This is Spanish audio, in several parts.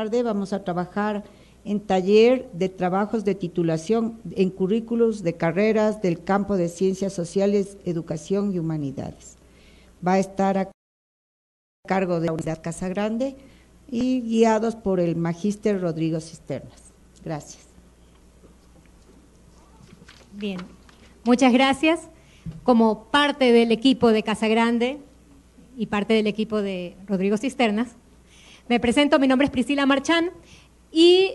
tarde vamos a trabajar en taller de trabajos de titulación en currículos de carreras del campo de Ciencias Sociales, Educación y Humanidades. Va a estar a cargo de la Unidad Casagrande y guiados por el magíster Rodrigo Cisternas. Gracias. Bien, muchas gracias. Como parte del equipo de Casagrande y parte del equipo de Rodrigo Cisternas, me presento, mi nombre es Priscila Marchán y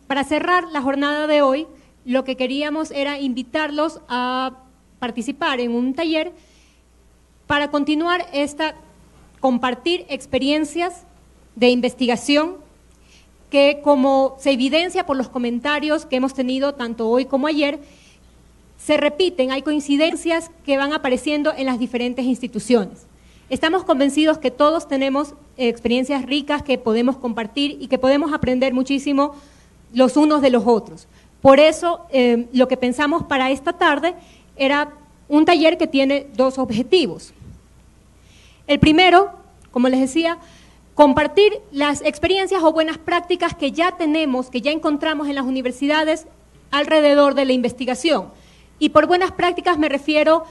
para cerrar la jornada de hoy, lo que queríamos era invitarlos a participar en un taller para continuar compartir experiencias de investigación que, como se evidencia por los comentarios que hemos tenido tanto hoy como ayer, se repiten, hay coincidencias que van apareciendo en las diferentes instituciones. Estamos convencidos que todos tenemos experiencias ricas que podemos compartir y que podemos aprender muchísimo los unos de los otros. Por eso, lo que pensamos para esta tarde era un taller que tiene dos objetivos. El primero, como les decía, compartir las experiencias o buenas prácticas que ya tenemos, que ya encontramos en las universidades alrededor de la investigación. Y por buenas prácticas me refiero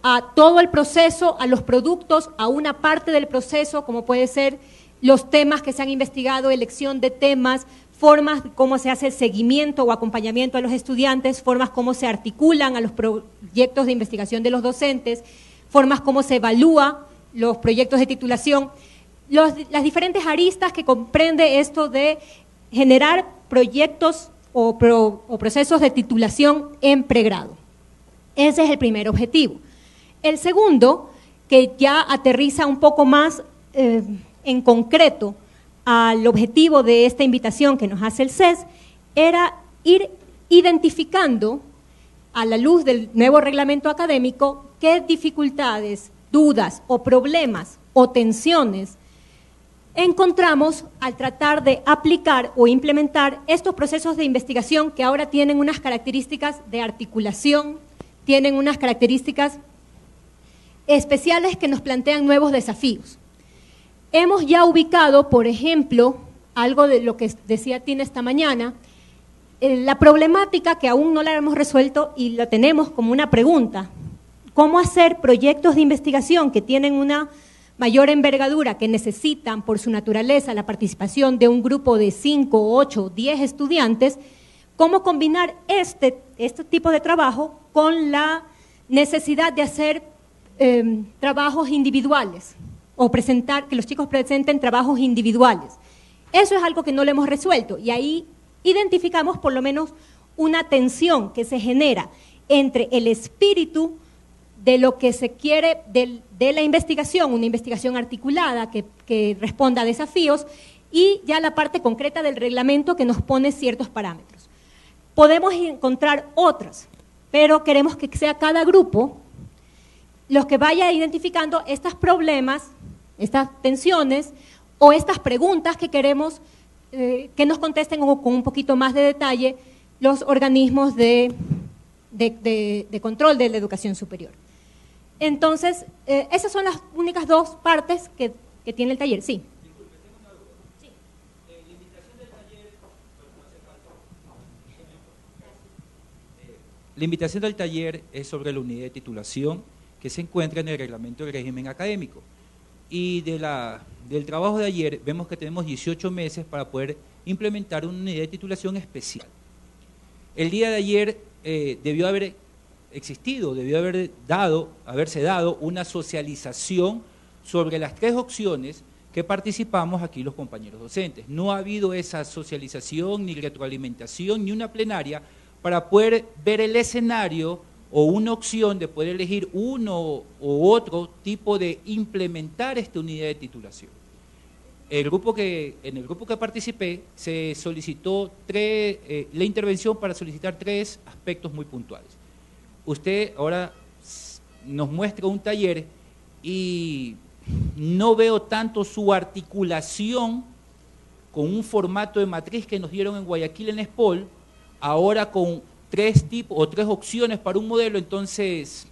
a todo el proceso, a los productos, a una parte del proceso, como puede ser los temas que se han investigado, elección de temas, formas cómo se hace el seguimiento o acompañamiento a los estudiantes, formas cómo se articulan a los proyectos de investigación de los docentes, formas cómo se evalúa los proyectos de titulación, las diferentes aristas que comprende esto de generar proyectos o procesos de titulación en pregrado. Ese es el primer objetivo. El segundo, que ya aterriza un poco más en concreto al objetivo de esta invitación que nos hace el CES, era ir identificando, a la luz del nuevo reglamento académico, qué dificultades, dudas o problemas o tensiones encontramos al tratar de aplicar o implementar estos procesos de investigación que ahora tienen unas características de articulación, tienen unas características especiales que nos plantean nuevos desafíos. Hemos ya ubicado, por ejemplo, algo de lo que decía Tina esta mañana, la problemática que aún no la hemos resuelto y la tenemos como una pregunta: ¿cómo hacer proyectos de investigación que tienen una mayor envergadura, que necesitan por su naturaleza la participación de un grupo de 5, 8, 10 estudiantes? ¿Cómo combinar este tipo de trabajo con la necesidad de hacer trabajos individuales o que los chicos presenten trabajos individuales? Eso es algo que no lo hemos resuelto y ahí identificamos por lo menos una tensión que se genera entre el espíritu de lo que se quiere de la investigación, una investigación articulada que responda a desafíos, y ya la parte concreta del reglamento que nos pone ciertos parámetros. Podemos encontrar otras, pero queremos que sea cada grupo los que vaya identificando estos problemas, estas tensiones o estas preguntas que queremos que nos contesten con un poquito más de detalle los organismos de control de la educación superior. Entonces, esas son las únicas dos partes que tiene el taller. Sí. Disculpe, tengo una duda. Sí. La invitación del taller, la invitación del taller es sobre la unidad de titulación que se encuentra en el reglamento del régimen académico. Y del trabajo de ayer vemos que tenemos 18 meses para poder implementar una unidad de titulación especial. El día de ayer debió haber haberse dado una socialización sobre las tres opciones que participamos aquí los compañeros docentes. No ha habido esa socialización, ni retroalimentación, ni una plenaria para poder ver el escenario o una opción de poder elegir uno u otro tipo de implementar esta unidad de titulación. En el grupo que participé se solicitó la intervención para solicitar tres aspectos muy puntuales. Usted ahora nos muestra un taller y no veo tanto su articulación con un formato de matriz que nos dieron en Guayaquil en SPOL, ahora con tres opciones para un modelo, entonces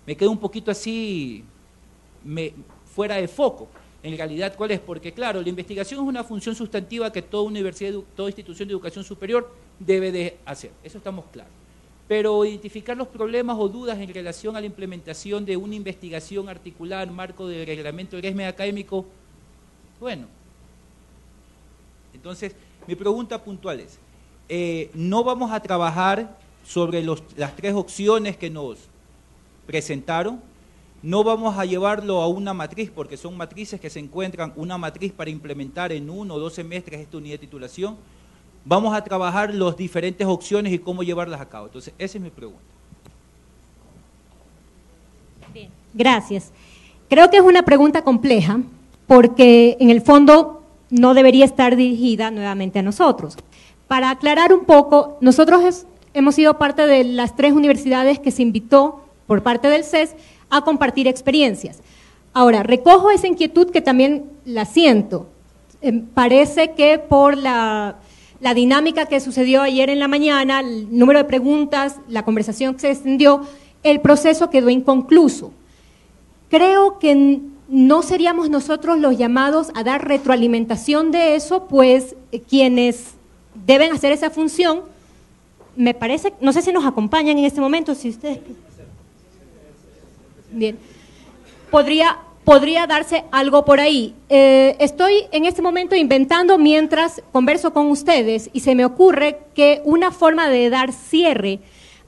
me quedo un poquito así fuera de foco. en realidad cuál es, porque claro, la investigación es una función sustantiva que toda universidad, toda institución de educación superior debe de hacer, eso estamos claros. Pero identificar los problemas o dudas en relación a la implementación de una investigación articulada en marco del reglamento del régimen académico, bueno. Entonces, mi pregunta puntual es, no vamos a trabajar sobre las tres opciones que nos presentaron, no vamos a llevarlo a una matriz, porque son matrices que se encuentran, una matriz para implementar en 1 o 2 semestres esta unidad de titulación. Vamos a trabajar las diferentes opciones y cómo llevarlas a cabo. Entonces, esa es mi pregunta. Bien, gracias. Creo que es una pregunta compleja, porque en el fondo no debería estar dirigida nuevamente a nosotros. Para aclarar un poco, nosotros hemos sido parte de las 3 universidades que se invitó por parte del CES a compartir experiencias. Ahora, recojo esa inquietud que también la siento. Parece que por la dinámica que sucedió ayer en la mañana, el número de preguntas, la conversación que se extendió, el proceso quedó inconcluso. Creo que no seríamos nosotros los llamados a dar retroalimentación de eso, pues quienes deben hacer esa función, me parece, no sé si nos acompañan en este momento, si ustedes... Bien, podría darse algo por ahí. Estoy en este momento inventando mientras converso con ustedes y se me ocurre que una forma de dar cierre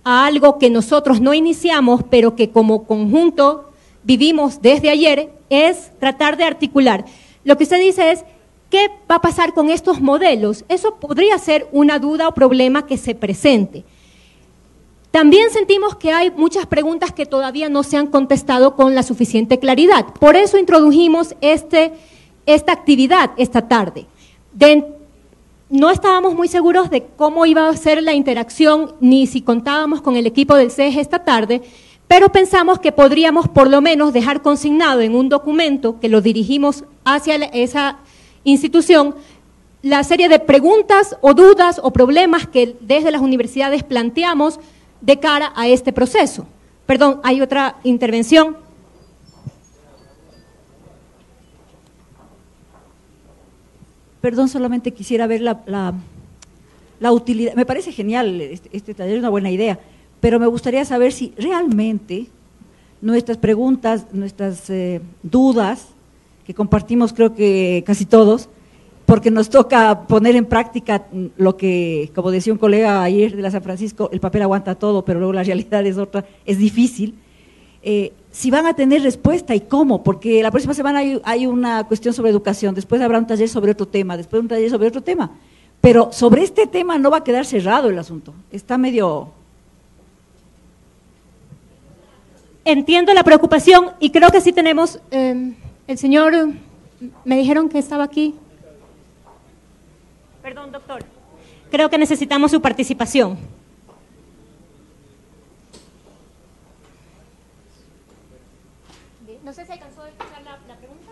a algo que nosotros no iniciamos, pero que como conjunto vivimos desde ayer, es tratar de articular. Lo que usted dice es, ¿qué va a pasar con estos modelos? Eso podría ser una duda o problema que se presente. También sentimos que hay muchas preguntas que todavía no se han contestado con la suficiente claridad. Por eso introdujimos esta actividad esta tarde. No estábamos muy seguros de cómo iba a ser la interacción, ni si contábamos con el equipo del CES esta tarde, pero pensamos que podríamos por lo menos dejar consignado en un documento que lo dirigimos hacia esa institución, la serie de preguntas o dudas o problemas que desde las universidades planteamos de cara a este proceso. Perdón, hay otra intervención. Perdón, solamente quisiera ver la utilidad. Me parece genial este taller, es una buena idea, pero me gustaría saber si realmente nuestras preguntas, nuestras dudas, que compartimos creo que casi todos, porque nos toca poner en práctica lo que, como decía un colega ayer de la San Francisco, el papel aguanta todo, pero luego la realidad es otra, es difícil. Si van a tener respuesta y cómo, porque la próxima semana hay una cuestión sobre educación, después habrá un taller sobre otro tema, después un taller sobre otro tema, pero sobre este tema no va a quedar cerrado el asunto, está medio... Entiendo la preocupación y creo que sí tenemos, el señor, me dijeron que estaba aquí. Perdón, doctor. Creo que necesitamos su participación. No sé si alcanzó a escuchar la pregunta.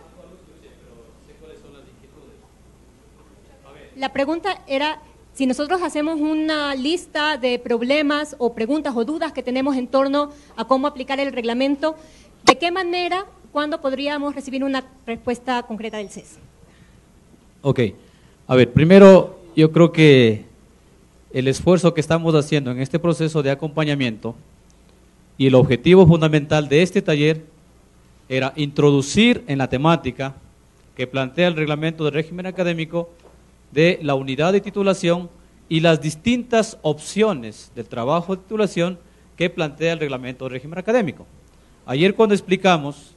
La pregunta era si nosotros hacemos una lista de problemas o preguntas o dudas que tenemos en torno a cómo aplicar el reglamento, ¿de qué manera, cuándo podríamos recibir una respuesta concreta del CES? Ok. A ver, primero yo creo que el esfuerzo que estamos haciendo en este proceso de acompañamiento y el objetivo fundamental de este taller era introducir en la temática que plantea el reglamento del régimen académico de la unidad de titulación y las distintas opciones del trabajo de titulación que plantea el reglamento del régimen académico. Ayer cuando explicamos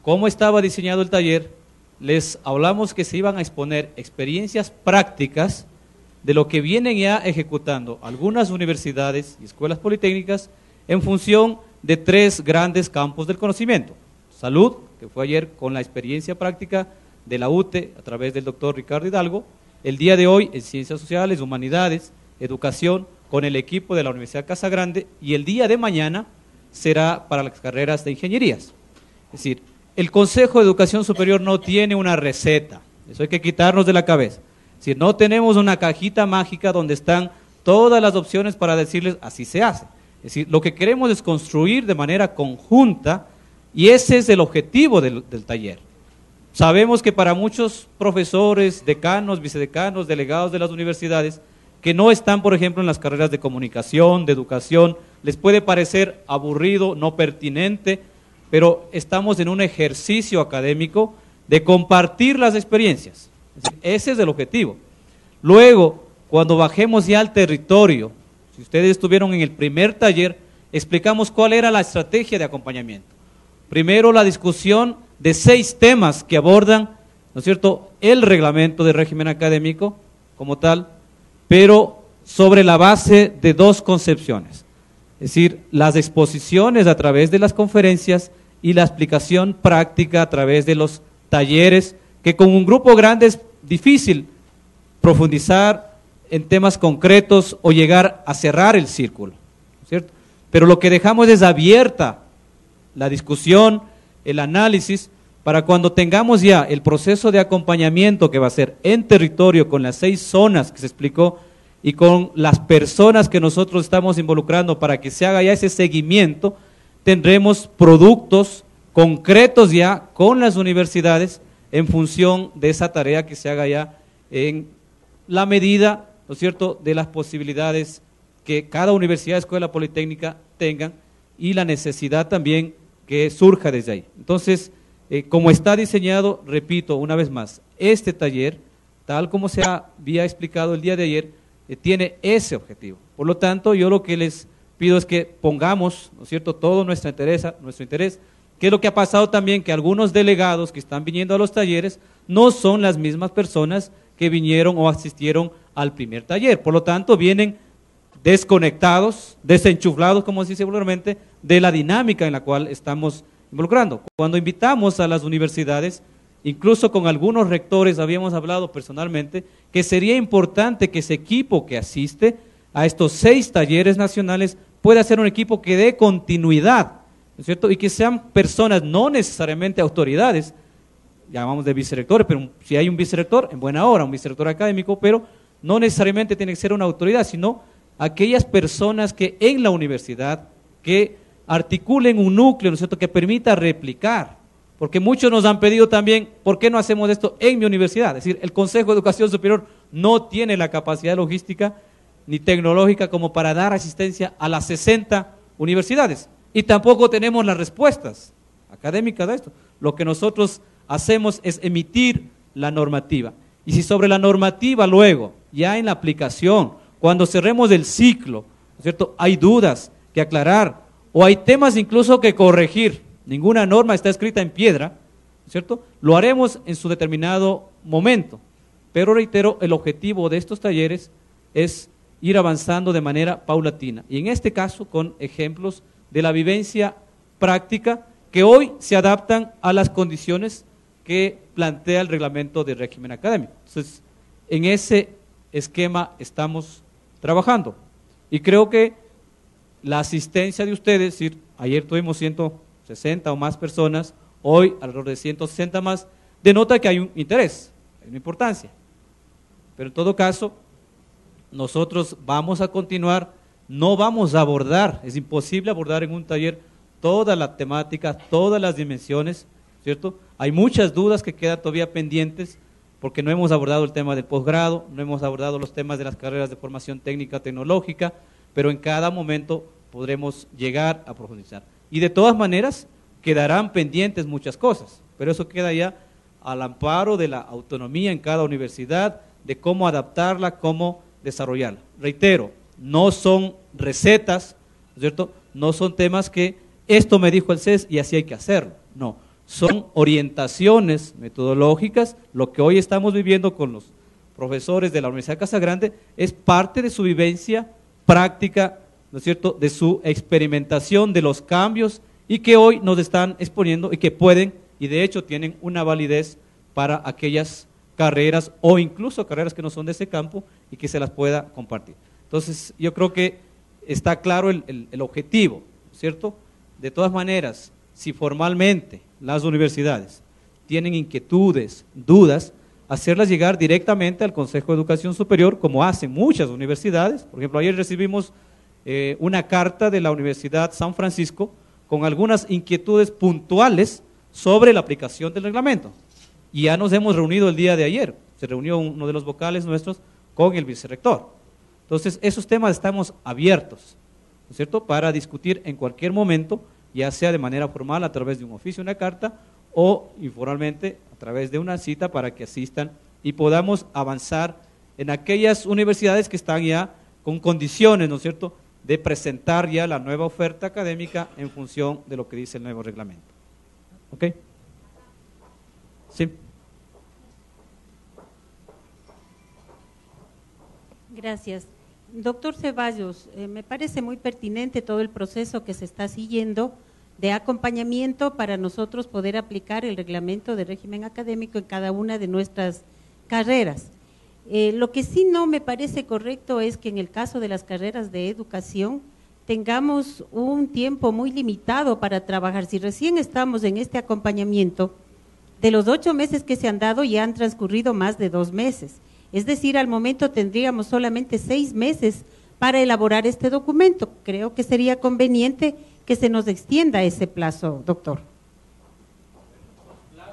cómo estaba diseñado el taller, les hablamos que se iban a exponer experiencias prácticas de lo que vienen ya ejecutando algunas universidades y escuelas politécnicas en función de 3 grandes campos del conocimiento. Salud, que fue ayer con la experiencia práctica de la UTE a través del doctor Ricardo Hidalgo, el día de hoy en Ciencias Sociales, Humanidades, Educación, con el equipo de la Universidad Casa Grande, y el día de mañana será para las carreras de ingenierías. Es decir, el Consejo de Educación Superior no tiene una receta, eso hay que quitarnos de la cabeza. Es decir, no tenemos una cajita mágica donde están todas las opciones para decirles así se hace. Es decir, lo que queremos es construir de manera conjunta y ese es el objetivo del taller. Sabemos que para muchos profesores, decanos, vicedecanos, delegados de las universidades, que no están, por ejemplo, en las carreras de comunicación, de educación, les puede parecer aburrido, no pertinente, pero estamos en un ejercicio académico de compartir las experiencias. Ese es el objetivo. Luego, cuando bajemos ya al territorio, si ustedes estuvieron en el primer taller, explicamos cuál era la estrategia de acompañamiento. Primero, la discusión de 6 temas que abordan, ¿no es cierto?, el reglamento de régimen académico como tal, pero sobre la base de 2 concepciones. Es decir, las exposiciones a través de las conferencias y la explicación práctica a través de los talleres, que con un grupo grande es difícil profundizar en temas concretos o llegar a cerrar el círculo, ¿cierto? Pero lo que dejamos es abierta la discusión, el análisis, para cuando tengamos ya el proceso de acompañamiento que va a ser en territorio con las 6 zonas que se explicó y con las personas que nosotros estamos involucrando para que se haga ya ese seguimiento, tendremos productos concretos ya con las universidades en función de esa tarea que se haga ya en la medida, ¿no es cierto?, de las posibilidades que cada universidad, escuela politécnica tengan y la necesidad también que surja desde ahí. Entonces, como está diseñado, repito una vez más, este taller, tal como se había explicado el día de ayer, tiene ese objetivo. Por lo tanto, yo lo que les pido es que pongamos, ¿no es cierto?, todo nuestro interés, que es lo que ha pasado también, que algunos delegados que están viniendo a los talleres no son las mismas personas que vinieron o asistieron al primer taller. Por lo tanto, vienen desconectados, desenchuflados, como se dice vulgarmente, de la dinámica en la cual estamos involucrando. Cuando invitamos a las universidades, incluso con algunos rectores habíamos hablado personalmente, que sería importante que ese equipo que asiste a estos 6 talleres nacionales pueda ser un equipo que dé continuidad, ¿no es cierto? Y que sean personas, no necesariamente autoridades, llamamos de vicerrectores, pero si hay un vicerrector, en buena hora, un vicerrector académico, pero no necesariamente tiene que ser una autoridad, sino aquellas personas que en la universidad, que articulen un núcleo, ¿no es cierto?, que permita replicar, porque muchos nos han pedido también, ¿por qué no hacemos esto en mi universidad? Es decir, el Consejo de Educación Superior no tiene la capacidad logística ni tecnológica como para dar asistencia a las 60 universidades, y tampoco tenemos las respuestas académicas de esto. Lo que nosotros hacemos es emitir la normativa, y si sobre la normativa luego, ya en la aplicación, cuando cerremos el ciclo, ¿no es cierto?, hay dudas que aclarar, o hay temas incluso que corregir, ninguna norma está escrita en piedra, ¿no es cierto?, lo haremos en su determinado momento, pero reitero, el objetivo de estos talleres es ir avanzando de manera paulatina, y en este caso con ejemplos de la vivencia práctica que hoy se adaptan a las condiciones que plantea el reglamento de régimen académico. Entonces, en ese esquema estamos trabajando, y creo que la asistencia de ustedes, es decir, ayer tuvimos 160 o más personas, hoy alrededor de 160 más, denota que hay un interés, hay una importancia, pero en todo caso, nosotros vamos a continuar, no vamos a abordar, es imposible abordar en un taller toda la temática, todas las dimensiones, ¿cierto? Hay muchas dudas que quedan todavía pendientes, porque no hemos abordado el tema del posgrado, no hemos abordado los temas de las carreras de formación técnica tecnológica, pero en cada momento podremos llegar a profundizar. Y de todas maneras, quedarán pendientes muchas cosas, pero eso queda ya al amparo de la autonomía en cada universidad, de cómo adaptarla, cómo desarrollarla. Reitero, no son recetas, ¿no es cierto?, no son temas que esto me dijo el CES y así hay que hacerlo, no. Son orientaciones metodológicas. Lo que hoy estamos viviendo con los profesores de la Universidad de Casagrande es parte de su vivencia práctica, ¿no es cierto?, de su experimentación de los cambios y que hoy nos están exponiendo y que pueden, y de hecho tienen una validez para aquellas carreras o incluso carreras que no son de ese campo y que se las pueda compartir. Entonces, yo creo que está claro el objetivo, ¿cierto? De todas maneras, si formalmente las universidades tienen inquietudes, dudas, hacerlas llegar directamente al Consejo de Educación Superior, como hacen muchas universidades. Por ejemplo, ayer recibimos una carta de la Universidad San Francisco con algunas inquietudes puntuales sobre la aplicación del reglamento. y ya nos hemos reunido el día de ayer, se reunió uno de los vocales nuestros con el vicerrector. Entonces, esos temas estamos abiertos, ¿no es cierto?, para discutir en cualquier momento, ya sea de manera formal a través de un oficio, una carta, o informalmente a través de una cita para que asistan y podamos avanzar en aquellas universidades que están ya con condiciones, ¿no es cierto?, de presentar ya la nueva oferta académica en función de lo que dice el nuevo reglamento. ¿Ok? Sí. Gracias. Doctor Ceballos, me parece muy pertinente todo el proceso que se está siguiendo de acompañamiento para nosotros poder aplicar el reglamento de régimen académico en cada una de nuestras carreras. Lo que sí no me parece correcto es que en el caso de las carreras de educación tengamos un tiempo muy limitado para trabajar. Si recién estamos en este acompañamiento, de los 8 meses que se han dado ya han transcurrido más de 2 meses. Es decir, al momento tendríamos solamente 6 meses para elaborar este documento. Creo que sería conveniente que se nos extienda ese plazo, doctor. Los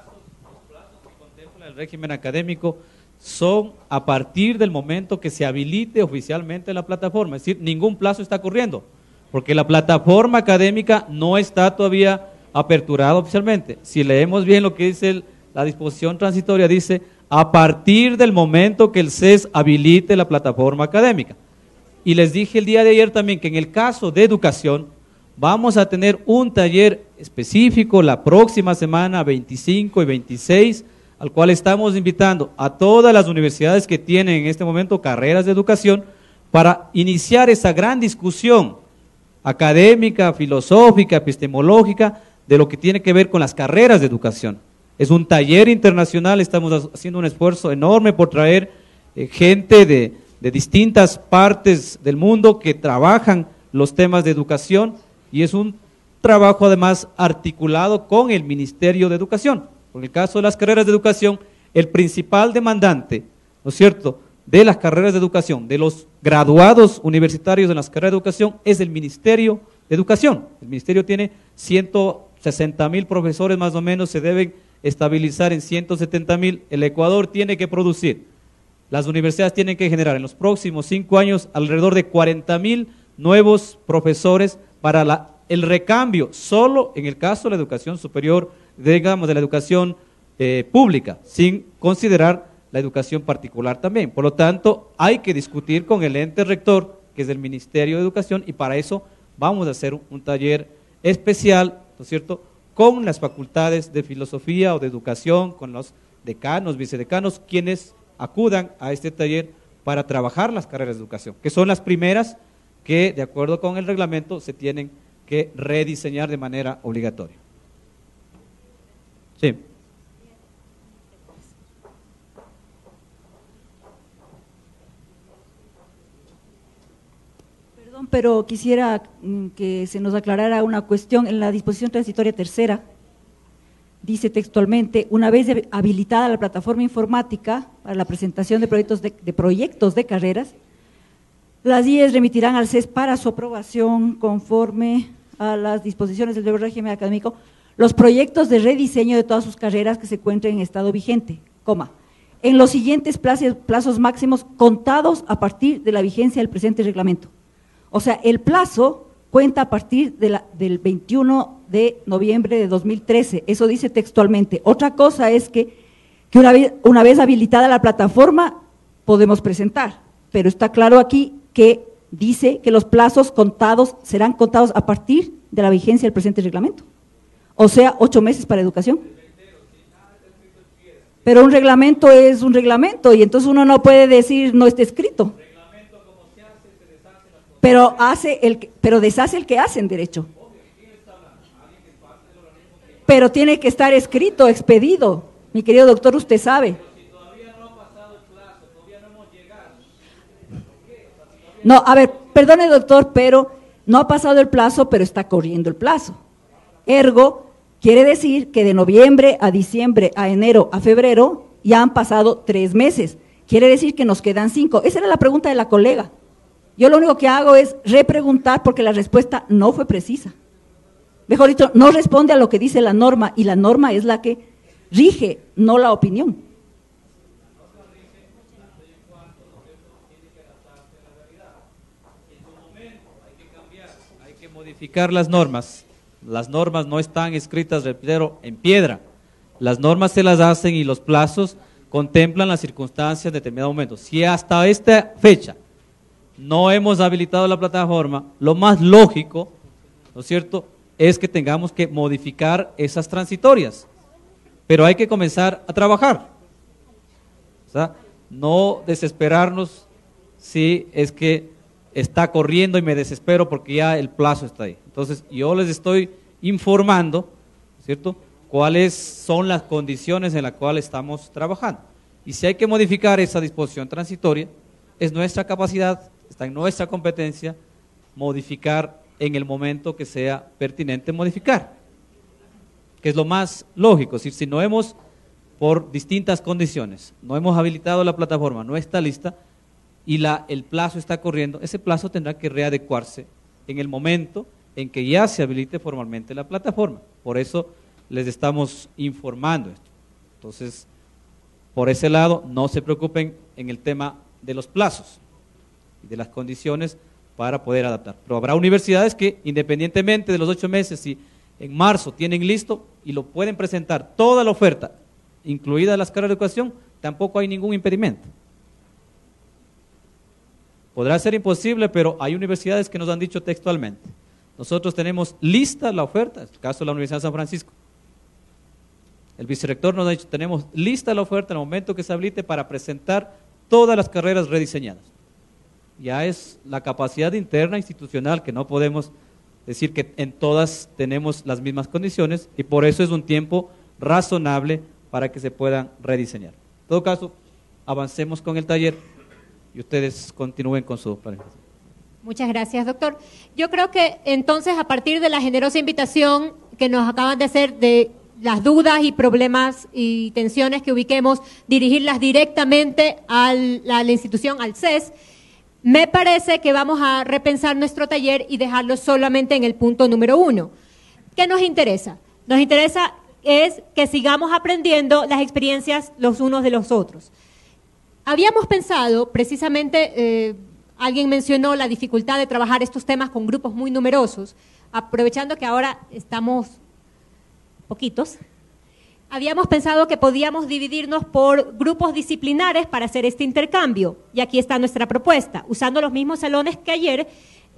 plazos que contempla el régimen académico son a partir del momento que se habilite oficialmente la plataforma, es decir, ningún plazo está corriendo, porque la plataforma académica no está todavía aperturada oficialmente. Si leemos bien lo que dice la disposición transitoria, dice a partir del momento que el CES habilite la plataforma académica. Y les dije el día de ayer también que en el caso de educación vamos a tener un taller específico la próxima semana, 25 y 26, al cual estamos invitando a todas las universidades que tienen en este momento carreras de educación para iniciar esa gran discusión académica, filosófica, epistemológica, de lo que tiene que ver con las carreras de educación. Es un taller internacional, estamos haciendo un esfuerzo enorme por traer gente de distintas partes del mundo que trabajan los temas de educación, y es un trabajo además articulado con el Ministerio de Educación. En el caso de las carreras de educación, el principal demandante, ¿no es cierto?, de las carreras de educación, de los graduados universitarios de las carreras de educación, es el Ministerio de Educación. El Ministerio tiene 160,000 profesores más o menos, se deben estabilizar en 170,000. El Ecuador tiene que producir, las universidades tienen que generar en los próximos 5 años alrededor de 40,000 nuevos profesores para el recambio, solo en el caso de la educación superior, digamos, de la educación pública, sin considerar la educación particular también. Por lo tanto, hay que discutir con el ente rector, que es el Ministerio de Educación, y para eso vamos a hacer un taller especial, ¿no es cierto?, con las facultades de filosofía o de educación, con los decanos, vicedecanos, quienes acudan a este taller para trabajar las carreras de educación, que son las primeras que, de acuerdo con el reglamento, se tienen que rediseñar de manera obligatoria. Sí. Perdón, pero quisiera que se nos aclarara una cuestión. En la disposición transitoria tercera, dice textualmente, una vez habilitada la plataforma informática para la presentación de proyectos de carreras, las IES remitirán al CES para su aprobación conforme a las disposiciones del nuevo régimen académico los proyectos de rediseño de todas sus carreras que se encuentren en estado vigente, en los siguientes plazos máximos contados a partir de la vigencia del presente reglamento. O sea, el plazo cuenta a partir del 21 de noviembre de 2013, eso dice textualmente. Otra cosa es que una vez habilitada la plataforma podemos presentar, pero está claro aquí que dice que los plazos serán contados a partir de la vigencia del presente reglamento. O sea, 8 meses para educación. Pero un reglamento es un reglamento y entonces uno no puede decir no está escrito. Pero deshace el que hace en derecho. Pero tiene que estar escrito, expedido. Mi querido doctor, usted sabe. No, a ver, perdone doctor, pero no ha pasado el plazo, pero está corriendo el plazo. Ergo, quiere decir que de noviembre a diciembre, a enero, a febrero, ya han pasado 3 meses. Quiere decir que nos quedan 5. Esa era la pregunta de la colega. Yo lo único que hago es repreguntar porque la respuesta no fue precisa. Mejor dicho, no responde a lo que dice la norma, y la norma es la que rige, no la opinión. Hay que modificar las normas. Las normas no están escritas, repito, en piedra. Las normas se las hacen y los plazos contemplan las circunstancias de determinado momento. Si hasta esta fecha no hemos habilitado la plataforma, lo más lógico, ¿no es cierto?, es que tengamos que modificar esas transitorias. Pero hay que comenzar a trabajar. O sea, no desesperarnos si es que está corriendo y me desespero porque ya el plazo está ahí. Entonces, yo les estoy informando, ¿cierto?, cuáles son las condiciones en las cuales estamos trabajando. Y si hay que modificar esa disposición transitoria, es nuestra capacidad, está en nuestra competencia, modificar en el momento que sea pertinente modificar, que es lo más lógico. Si no hemos, por distintas condiciones, no hemos habilitado la plataforma, no está lista, y el plazo está corriendo, ese plazo tendrá que readecuarse en el momento en que ya se habilite formalmente la plataforma. Por eso les estamos informando esto. Entonces, por ese lado, no se preocupen en el tema de los plazos y de las condiciones para poder adaptar. Pero habrá universidades que, independientemente de los 8 meses, si en marzo tienen listo y lo pueden presentar toda la oferta, incluida las carreras de educación, tampoco hay ningún impedimento. Podrá ser imposible, pero hay universidades que nos han dicho textualmente: nosotros tenemos lista la oferta, en el caso de la Universidad de San Francisco. El vicerrector nos ha dicho: tenemos lista la oferta en el momento que se habilite para presentar todas las carreras rediseñadas. Ya es la capacidad interna institucional, que no podemos decir que en todas tenemos las mismas condiciones, y por eso es un tiempo razonable para que se puedan rediseñar. En todo caso, avancemos con el taller y ustedes continúen con su planificación. Muchas gracias, doctor. Yo creo que entonces, a partir de la generosa invitación que nos acaban de hacer de las dudas y problemas y tensiones que ubiquemos, dirigirlas directamente a la institución, al CES, me parece que vamos a repensar nuestro taller y dejarlo solamente en el punto número 1. ¿Qué nos interesa? Nos interesa es que sigamos aprendiendo las experiencias los unos de los otros. Habíamos pensado, precisamente, alguien mencionó la dificultad de trabajar estos temas con grupos muy numerosos, aprovechando que ahora estamos poquitos. Habíamos pensado que podíamos dividirnos por grupos disciplinares para hacer este intercambio, y aquí está nuestra propuesta, usando los mismos salones que ayer,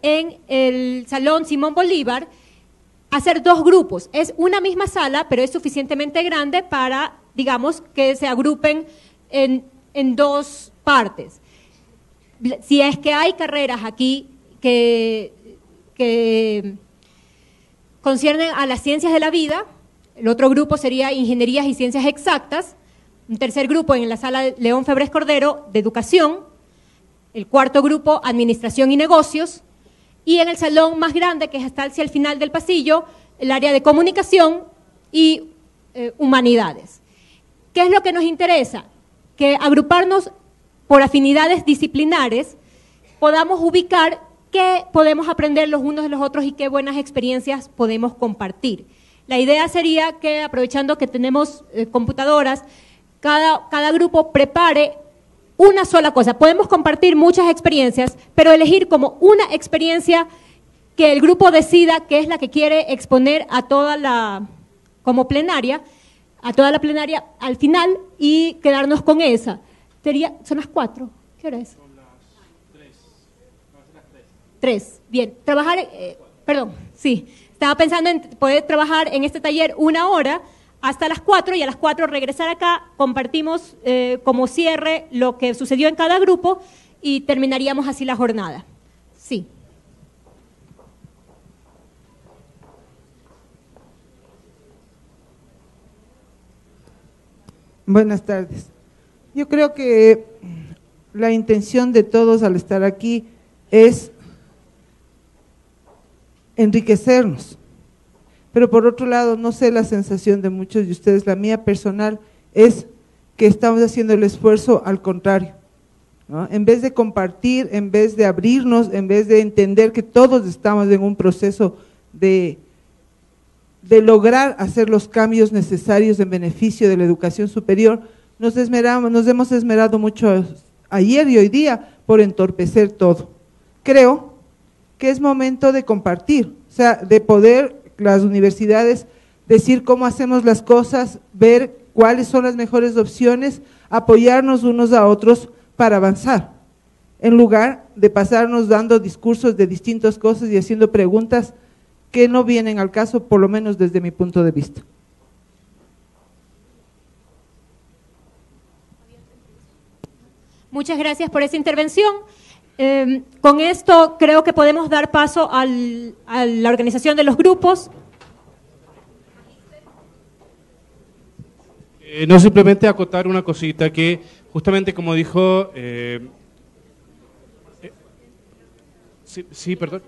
en el Salón Simón Bolívar, hacer 2 grupos. Es una misma sala, pero es suficientemente grande para, digamos, que se agrupen en 2 partes. Si es que hay carreras aquí que conciernen a las ciencias de la vida, el otro grupo sería Ingenierías y Ciencias Exactas, un tercer grupo en la sala León Febres Cordero de Educación, el cuarto grupo Administración y Negocios, y en el salón más grande, que está hacia el final del pasillo, el área de Comunicación y Humanidades. ¿Qué es lo que nos interesa? Que agruparnos por afinidades disciplinares podamos ubicar qué podemos aprender los unos de los otros y qué buenas experiencias podemos compartir. La idea sería que, aprovechando que tenemos computadoras, cada grupo prepare una sola cosa. Podemos compartir muchas experiencias, pero elegir como una experiencia que el grupo decida que es la que quiere exponer a toda la, como plenaria, a toda la plenaria al final, y quedarnos con esa. Son las 4. ¿Qué hora es? Son las 3. No, son las 3. Bien. Trabajar, sí. Estaba pensando en poder trabajar en este taller 1 hora hasta las 4, y a las 4 regresar acá, compartimos como cierre lo que sucedió en cada grupo y terminaríamos así la jornada. Sí. Buenas tardes. Yo creo que la intención de todos al estar aquí es enriquecernos, pero por otro lado, no sé la sensación de muchos de ustedes, la mía personal es que estamos haciendo el esfuerzo al contrario, ¿no? En vez de compartir, en vez de abrirnos, en vez de entender que todos estamos en un proceso de de lograr hacer los cambios necesarios en beneficio de la educación superior, nos hemos esmerado mucho ayer y hoy día por entorpecer todo. Creo que es momento de compartir, o sea, de poder las universidades decir cómo hacemos las cosas, ver cuáles son las mejores opciones, apoyarnos unos a otros para avanzar, en lugar de pasarnos dando discursos de distintas cosas y haciendo preguntas que no vienen al caso, por lo menos desde mi punto de vista. Muchas gracias por esa intervención. Con esto creo que podemos dar paso a la organización de los grupos. No, simplemente acotar una cosita que justamente como dijo… perdón.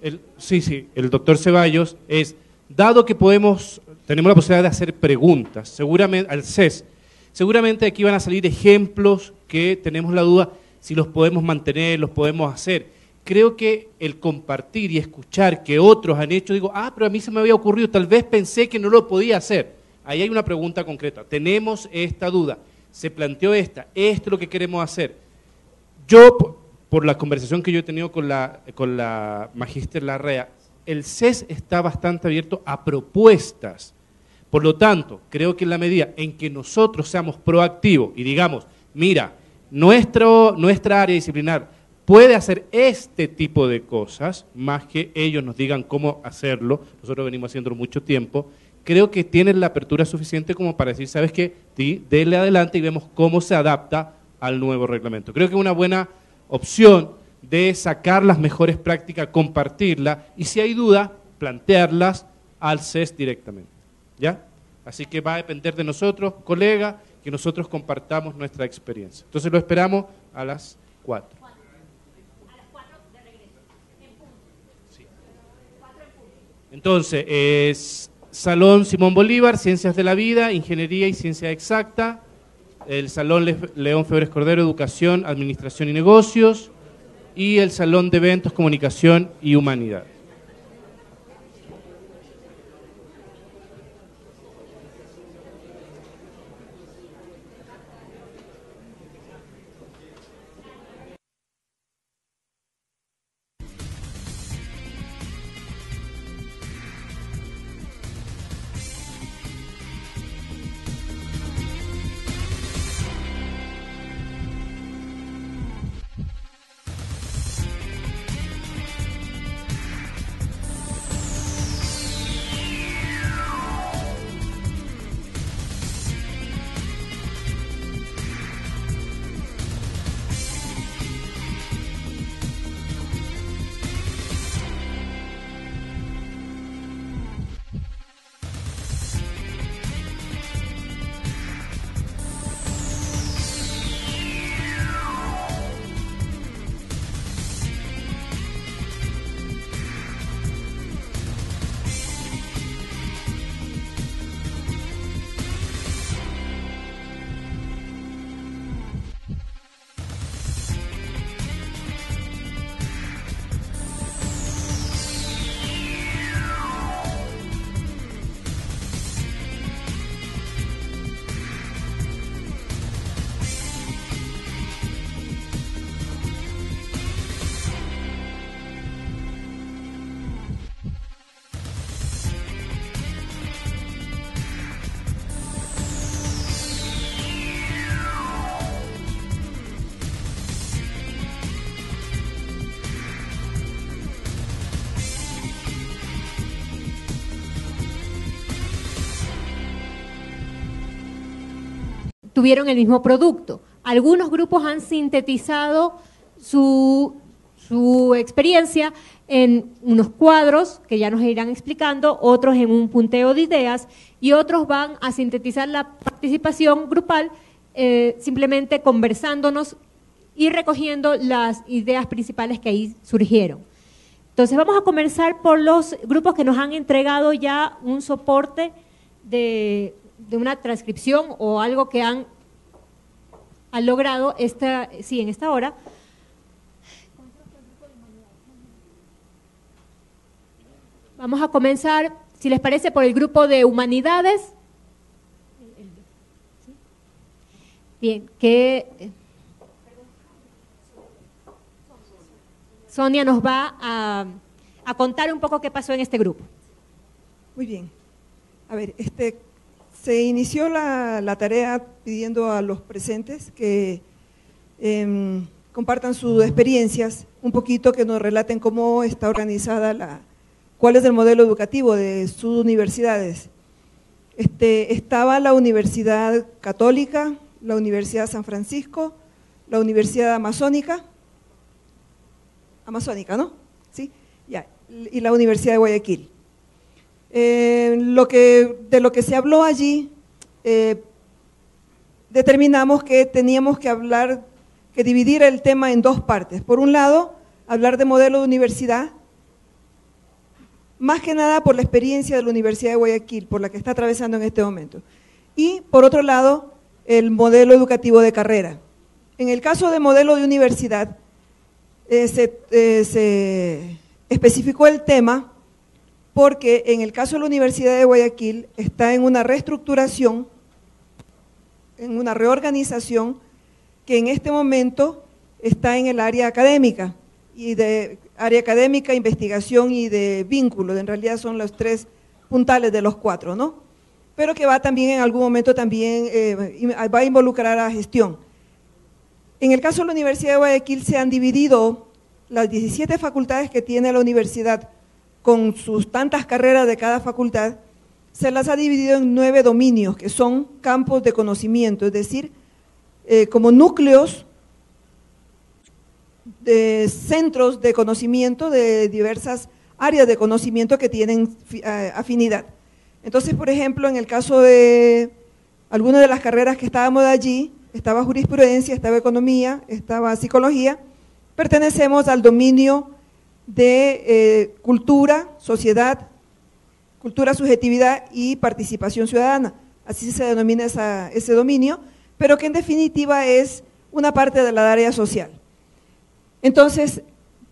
El doctor Ceballos, es, dado que tenemos la posibilidad de hacer preguntas, seguramente al CES, seguramente aquí van a salir ejemplos que tenemos la duda si los podemos mantener, los podemos hacer. Creo que el compartir y escuchar que otros han hecho, digo, pero a mí se me había ocurrido, tal vez pensé que no lo podía hacer. Ahí hay una pregunta concreta, tenemos esta duda, se planteó esto es lo que queremos hacer. Yo, por la conversación que yo he tenido con la magíster Larrea, el CES está bastante abierto a propuestas. Por lo tanto, creo que en la medida en que nosotros seamos proactivos y digamos, mira, nuestra área disciplinar puede hacer este tipo de cosas, más que ellos nos digan cómo hacerlo, nosotros venimos haciéndolo mucho tiempo, creo que tienen la apertura suficiente como para decir, ¿sabes qué? Dele adelante y vemos cómo se adapta al nuevo reglamento. Creo que es una buena opción de sacar las mejores prácticas, compartirlas y si hay duda, plantearlas al CES directamente. ¿Ya? Así que va a depender de nosotros, colega, que nosotros compartamos nuestra experiencia. Entonces lo esperamos a las 4. A las 4 de regreso, en punto. Sí. 4 en punto. Entonces, es Salón Simón Bolívar, Ciencias de la Vida, Ingeniería y Ciencia Exacta, el Salón León Febres Cordero, Educación, Administración y Negocios, y el Salón de Eventos, Comunicación y Humanidad. Tuvieron el mismo producto. Algunos grupos han sintetizado su experiencia en unos cuadros que ya nos irán explicando, otros en un punteo de ideas y otros van a sintetizar la participación grupal simplemente conversándonos y recogiendo las ideas principales que ahí surgieron. Entonces vamos a comenzar por los grupos que nos han entregado ya un soporte de una transcripción o algo que han logrado en esta hora. Vamos a comenzar Si les parece, por el grupo de humanidades. Bien, que Sonia nos va a contar un poco qué pasó en este grupo. Muy bien. A ver, se inició la tarea pidiendo a los presentes que compartan sus experiencias, un poquito que nos relaten cómo está organizada cuál es el modelo educativo de sus universidades. Estaba la Universidad Católica, la Universidad San Francisco, la Universidad Amazónica, ¿no? Sí, ya, y la Universidad de Guayaquil. De lo que se habló allí, determinamos que teníamos que dividir el tema en dos partes. Por un lado, hablar de modelo de universidad, más que nada por la experiencia de la Universidad de Guayaquil, por la que está atravesando en este momento. Y por otro lado, el modelo educativo de carrera. En el caso de modelo de universidad, se especificó el tema porque en el caso de la Universidad de Guayaquil está en una reestructuración, en una reorganización que en este momento está en el área académica, investigación y de vínculo, en realidad son los tres puntales de los cuatro, ¿no? Pero que va también en algún momento también va a involucrar a gestión. En el caso de la Universidad de Guayaquil se han dividido las 17 facultades que tiene la universidad con sus tantas carreras de cada facultad, se las ha dividido en 9 dominios, que son campos de conocimiento, es decir, como núcleos de centros de conocimiento de diversas áreas de conocimiento que tienen afinidad. Entonces, por ejemplo, en el caso de algunas de las carreras que estábamos allí, estaba jurisprudencia, estaba economía, estaba psicología, pertenecemos al dominio de cultura, sociedad, cultura, subjetividad y participación ciudadana, así se denomina ese dominio, pero que en definitiva es una parte de la área social. Entonces,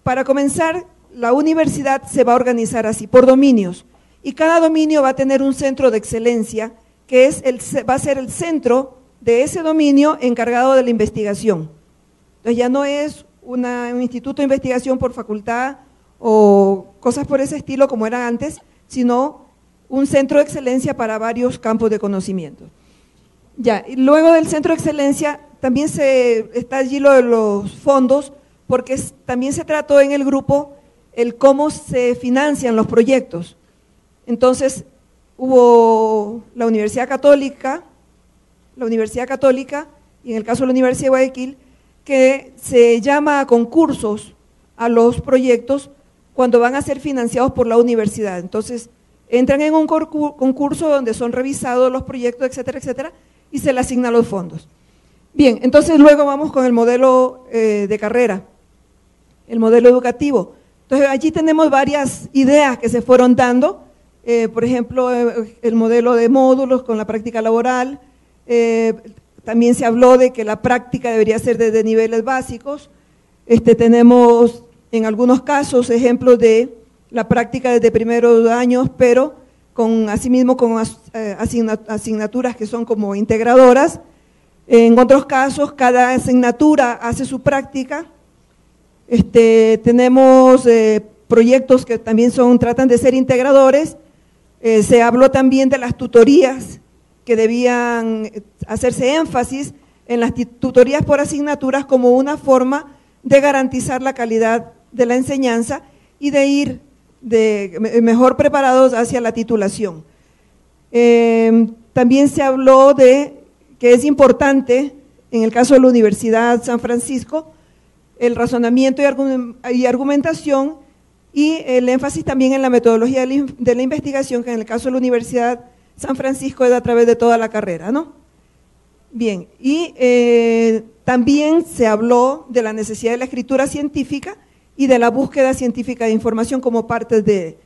para comenzar, la universidad se va a organizar así, por dominios, y cada dominio va a tener un centro de excelencia, que va a ser el centro de ese dominio encargado de la investigación. Entonces ya no es un instituto de investigación por facultad o cosas por ese estilo como era antes, sino un centro de excelencia para varios campos de conocimiento. Ya, y luego del centro de excelencia también está allí lo de los fondos, porque también se trató en el grupo el cómo se financian los proyectos. Entonces hubo la Universidad Católica y en el caso de la Universidad de Guayaquil, que se llama a concursos a los proyectos cuando van a ser financiados por la universidad. Entonces entran en un concurso donde son revisados los proyectos, etcétera, etcétera, y se le asignan los fondos. Bien, entonces luego vamos con el modelo de carrera, el modelo educativo. Entonces allí tenemos varias ideas que se fueron dando, por ejemplo, el modelo de módulos con la práctica laboral, también se habló de que la práctica debería ser desde niveles básicos, tenemos en algunos casos ejemplos de la práctica desde primeros años, pero asimismo con asignaturas que son como integradoras. En otros casos, cada asignatura hace su práctica. Tenemos proyectos que también tratan de ser integradores. Se habló también de las tutorías, que debían hacerse énfasis en las tutorías por asignaturas como una forma de garantizar la calidad de la enseñanza y de ir mejor preparados hacia la titulación. También se habló de que es importante, en el caso de la Universidad San Francisco, el razonamiento y argumentación y el énfasis también en la metodología de la investigación, que en el caso de la Universidad San Francisco es a través de toda la carrera, ¿no? Bien, y también se habló de la necesidad de la escritura científica y de la búsqueda científica de información como partes de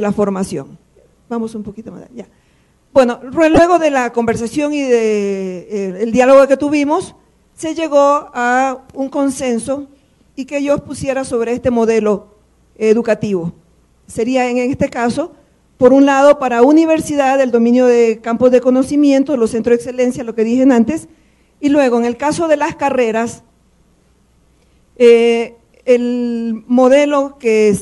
la formación. Vamos un poquito más allá. Bueno, luego de la conversación y el diálogo que tuvimos, se llegó a un consenso y que yo pusiera sobre este modelo educativo. sería en este caso, por un lado, para universidad, el dominio de campos de conocimiento, los centros de excelencia, lo que dije antes, y luego, en el caso de las carreras, el modelo que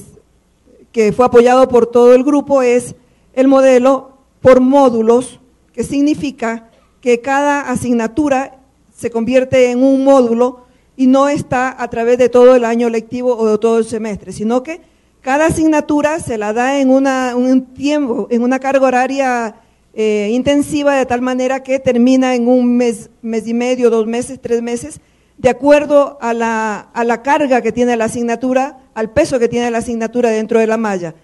fue apoyado por todo el grupo es el modelo por módulos, que significa que cada asignatura se convierte en un módulo y no está a través de todo el año lectivo o de todo el semestre, sino que cada asignatura se la da en un tiempo, en una carga horaria intensiva, de tal manera que termina en un mes, mes y medio, 2 meses, 3 meses, de acuerdo a la carga que tiene la asignatura, al peso que tiene la asignatura dentro de la malla.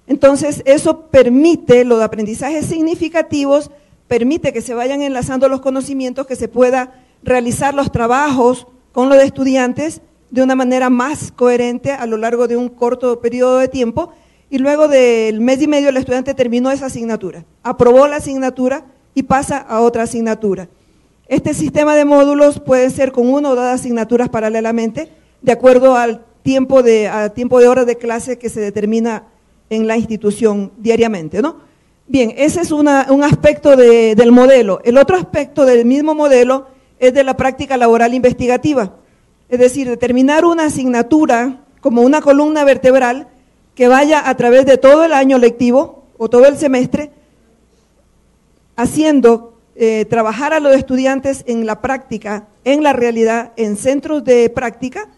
Entonces, eso permite los aprendizajes significativos, permite que se vayan enlazando los conocimientos, que se pueda realizar los trabajos con los estudiantes de una manera más coherente a lo largo de un corto periodo de tiempo, y luego del mes y medio el estudiante terminó esa asignatura, aprobó la asignatura y pasa a otra asignatura. Este sistema de módulos puede ser con 1 o 2 asignaturas paralelamente, de acuerdo al tiempo de horas de clase que se determina en la institución diariamente, ¿no? Bien, ese es un aspecto del modelo. El otro aspecto del mismo modelo es de la práctica laboral investigativa, es decir, determinar una asignatura como una columna vertebral que vaya a través de todo el año lectivo o todo el semestre, haciendo trabajar a los estudiantes en la práctica, en la realidad, en centros de práctica,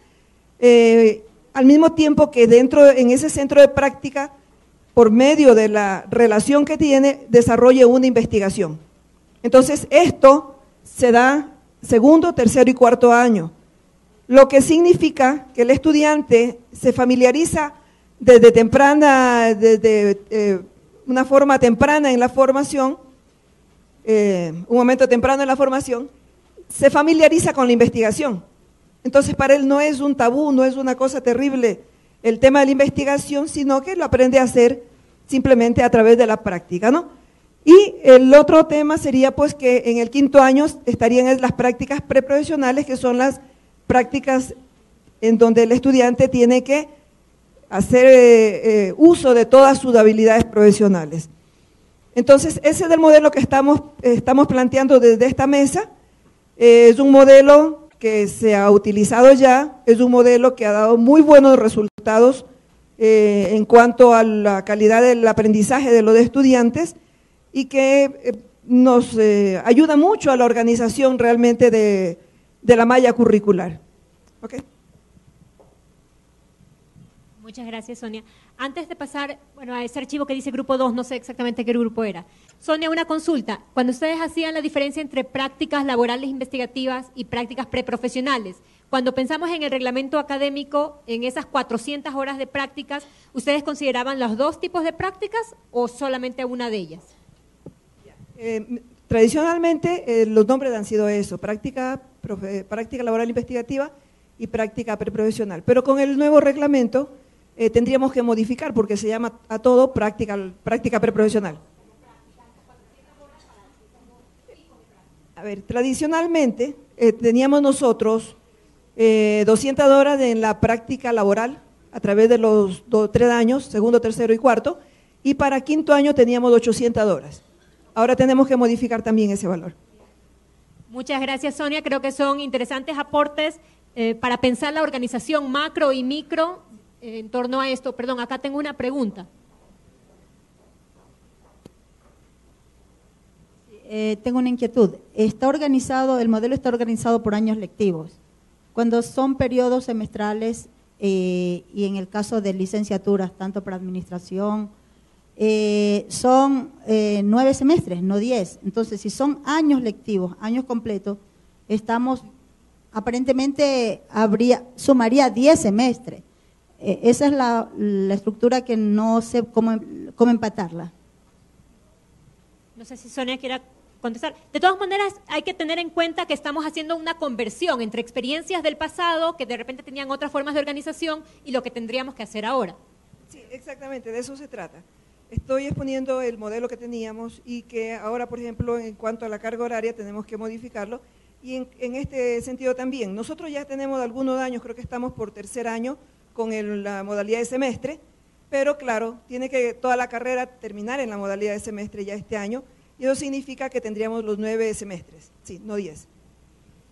al mismo tiempo que en ese centro de práctica, por medio de la relación que tiene, desarrolle una investigación. Entonces, esto se da segundo, tercero y cuarto año, lo que significa que el estudiante se familiariza desde una forma temprana en la formación, un momento temprano en la formación, se familiariza con la investigación. Entonces, para él no es un tabú, no es una cosa terrible el tema de la investigación, sino que lo aprende a hacer simplemente a través de la práctica, ¿no? Y el otro tema sería pues que en el quinto año estarían las prácticas preprofesionales, que son las prácticas en donde el estudiante tiene que hacer uso de todas sus habilidades profesionales. Entonces, ese es el modelo que estamos planteando desde esta mesa. Es un modelo que se ha utilizado ya, es un modelo que ha dado muy buenos resultados en cuanto a la calidad del aprendizaje de los estudiantes, y que nos ayuda mucho a la organización realmente de la malla curricular. ¿Okay? Muchas gracias, Sonia. Antes de pasar a ese archivo que dice grupo 2, no sé exactamente qué grupo era. Sonia, una consulta. Cuando ustedes hacían la diferencia entre prácticas laborales investigativas y prácticas preprofesionales, cuando pensamos en el reglamento académico, en esas 400 horas de prácticas, ¿ustedes consideraban los 2 tipos de prácticas o solamente una de ellas? Tradicionalmente los nombres han sido eso, práctica laboral investigativa y práctica preprofesional, pero con el nuevo reglamento tendríamos que modificar, porque se llama a todo práctica preprofesional. A ver, tradicionalmente teníamos nosotros 200 horas en la práctica laboral a través de los 3 años, segundo, tercero y cuarto, y para quinto año teníamos 800 horas. Ahora tenemos que modificar también ese valor. Muchas gracias, Sonia. Creo que son interesantes aportes para pensar la organización macro y micro en torno a esto. Perdón, acá tengo una pregunta. Tengo una inquietud. El modelo está organizado por años lectivos. Cuando son periodos semestrales y en el caso de licenciaturas, tanto para administración, son 9 semestres, no 10. Entonces, si son años lectivos, años completos, aparentemente sumaría 10 semestres. Esa es la estructura que no sé cómo empatarla. No sé si Sonia quiera contestar. De todas maneras, hay que tener en cuenta que estamos haciendo una conversión entre experiencias del pasado, que de repente tenían otras formas de organización, y lo que tendríamos que hacer ahora. Sí, exactamente, de eso se trata. Estoy exponiendo el modelo que teníamos y que ahora, por ejemplo, en cuanto a la carga horaria, tenemos que modificarlo. Y en este sentido también, nosotros ya tenemos algunos años, creo que estamos por tercer año con la modalidad de semestre, pero claro, tiene que toda la carrera terminar en la modalidad de semestre ya este año, y eso significa que tendríamos los 9 semestres, sí, no 10.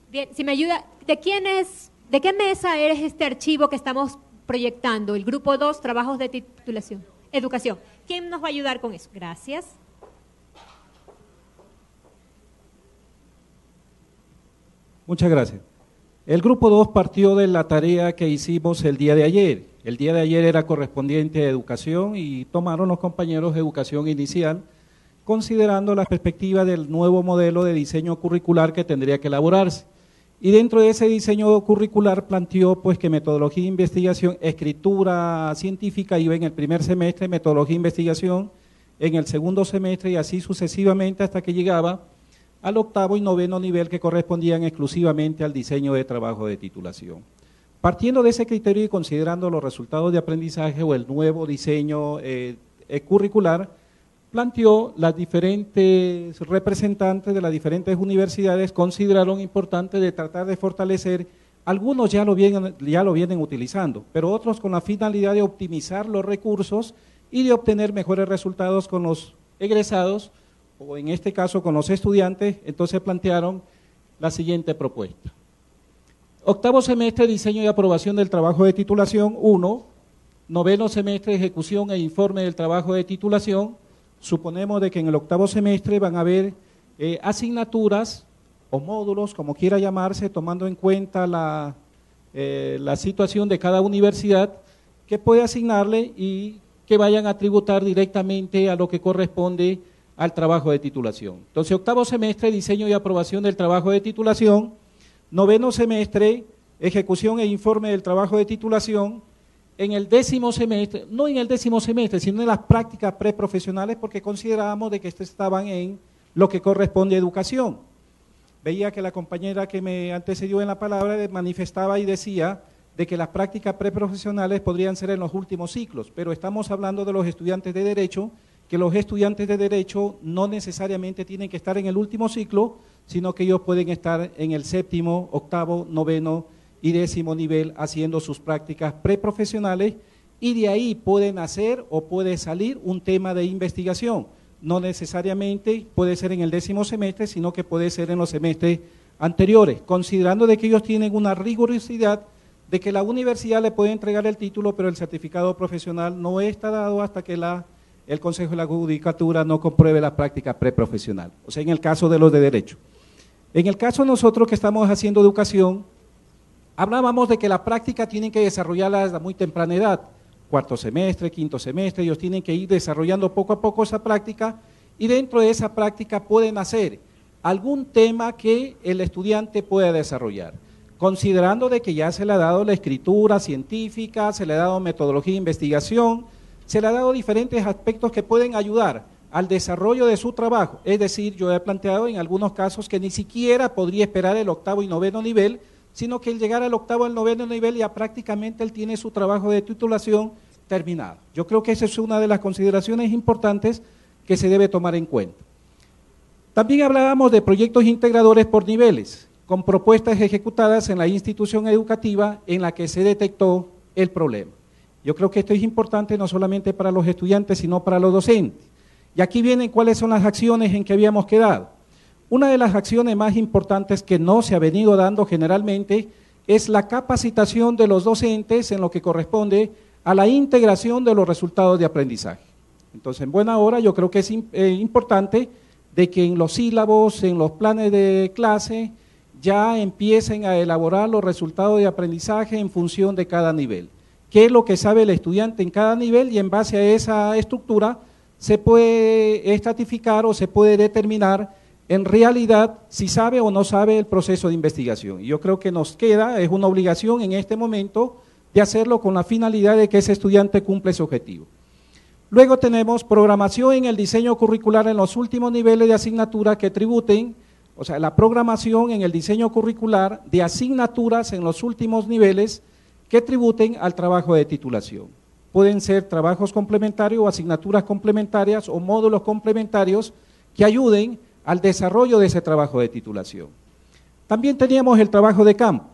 Bien, si me ayuda, ¿de qué mesa eres este archivo que estamos proyectando? El grupo 2, trabajos de titulación, educación. ¿Quién nos va a ayudar con eso? Gracias. Muchas gracias. El grupo 2 partió de la tarea que hicimos el día de ayer. El día de ayer era correspondiente a educación y tomaron los compañeros de educación inicial, considerando la perspectiva del nuevo modelo de diseño curricular que tendría que elaborarse. Y dentro de ese diseño curricular planteó pues que metodología de investigación, escritura científica iba en el primer semestre, metodología de investigación en el segundo semestre y así sucesivamente hasta que llegaba al octavo y noveno nivel que correspondían exclusivamente al diseño de trabajo de titulación. Partiendo de ese criterio y considerando los resultados de aprendizaje o el nuevo diseño curricular, planteó las diferentes representantes de las diferentes universidades consideraron importante de tratar de fortalecer, algunos ya lo vienen utilizando, pero otros con la finalidad de optimizar los recursos y de obtener mejores resultados con los egresados, o en este caso con los estudiantes. Entonces plantearon la siguiente propuesta. Octavo semestre, diseño y aprobación del trabajo de titulación 1, noveno semestre, ejecución e informe del trabajo de titulación. Suponemos de que en el octavo semestre van a haber asignaturas o módulos, como quiera llamarse, tomando en cuenta la situación de cada universidad, que puede asignarle y que vayan a tributar directamente a lo que corresponde al trabajo de titulación. Entonces, octavo semestre, diseño y aprobación del trabajo de titulación, noveno semestre, ejecución e informe del trabajo de titulación. En el décimo semestre, no en el décimo semestre, sino en las prácticas preprofesionales, porque considerábamos de que estaban en lo que corresponde a educación. Veía que la compañera que me antecedió en la palabra manifestaba y decía de que las prácticas preprofesionales podrían ser en los últimos ciclos, pero estamos hablando de los estudiantes de Derecho, que los estudiantes de Derecho no necesariamente tienen que estar en el último ciclo, sino que ellos pueden estar en el séptimo, octavo, noveno y décimo nivel haciendo sus prácticas preprofesionales, y de ahí pueden hacer o puede salir un tema de investigación. No necesariamente puede ser en el décimo semestre, sino que puede ser en los semestres anteriores, considerando de que ellos tienen una rigurosidad de que la universidad le puede entregar el título, pero el certificado profesional no está dado hasta que el Consejo de la Judicatura no compruebe la práctica preprofesional, o sea, en el caso de los de Derecho. En el caso de nosotros que estamos haciendo educación, hablábamos de que la práctica tienen que desarrollarla desde muy temprana edad, cuarto semestre, quinto semestre, ellos tienen que ir desarrollando poco a poco esa práctica, y dentro de esa práctica pueden hacer algún tema que el estudiante pueda desarrollar, considerando de que ya se le ha dado la escritura científica, se le ha dado metodología de investigación, se le ha dado diferentes aspectos que pueden ayudar al desarrollo de su trabajo. Es decir, yo he planteado en algunos casos que ni siquiera podría esperar el octavo y noveno nivel, sino que el llegar al octavo y al noveno nivel ya prácticamente él tiene su trabajo de titulación terminado. Yo creo que esa es una de las consideraciones importantes que se debe tomar en cuenta. También hablábamos de proyectos integradores por niveles, con propuestas ejecutadas en la institución educativa en la que se detectó el problema. Yo creo que esto es importante no solamente para los estudiantes, sino para los docentes. Y aquí vienen cuáles son las acciones en que habíamos quedado. Una de las acciones más importantes que no se ha venido dando generalmente es la capacitación de los docentes en lo que corresponde a la integración de los resultados de aprendizaje. Entonces, en buena hora, yo creo que es importante de que en los sílabos, en los planes de clase, ya empiecen a elaborar los resultados de aprendizaje en función de cada nivel. ¿Qué es lo que sabe el estudiante en cada nivel? Y en base a esa estructura se puede estratificar o se puede determinar en realidad si sabe o no sabe el proceso de investigación. Y yo creo que nos queda, es una obligación en este momento, de hacerlo con la finalidad de que ese estudiante cumpla ese objetivo. Luego tenemos programación en el diseño curricular en los últimos niveles de asignatura que tributen, o sea, la programación en el diseño curricular de asignaturas en los últimos niveles que tributen al trabajo de titulación. Pueden ser trabajos complementarios o asignaturas complementarias o módulos complementarios que ayuden al desarrollo de ese trabajo de titulación. También teníamos el trabajo de campo.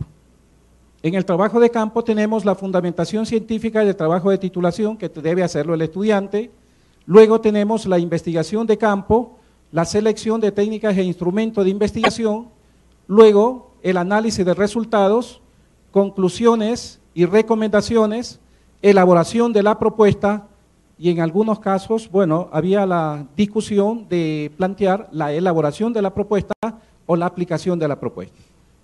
En el trabajo de campo tenemos la fundamentación científica del trabajo de titulación, que debe hacerlo el estudiante. Luego tenemos la investigación de campo, la selección de técnicas e instrumentos de investigación. Luego el análisis de resultados, conclusiones y recomendaciones, elaboración de la propuesta y en algunos casos, bueno, había la discusión de plantear la elaboración de la propuesta o la aplicación de la propuesta.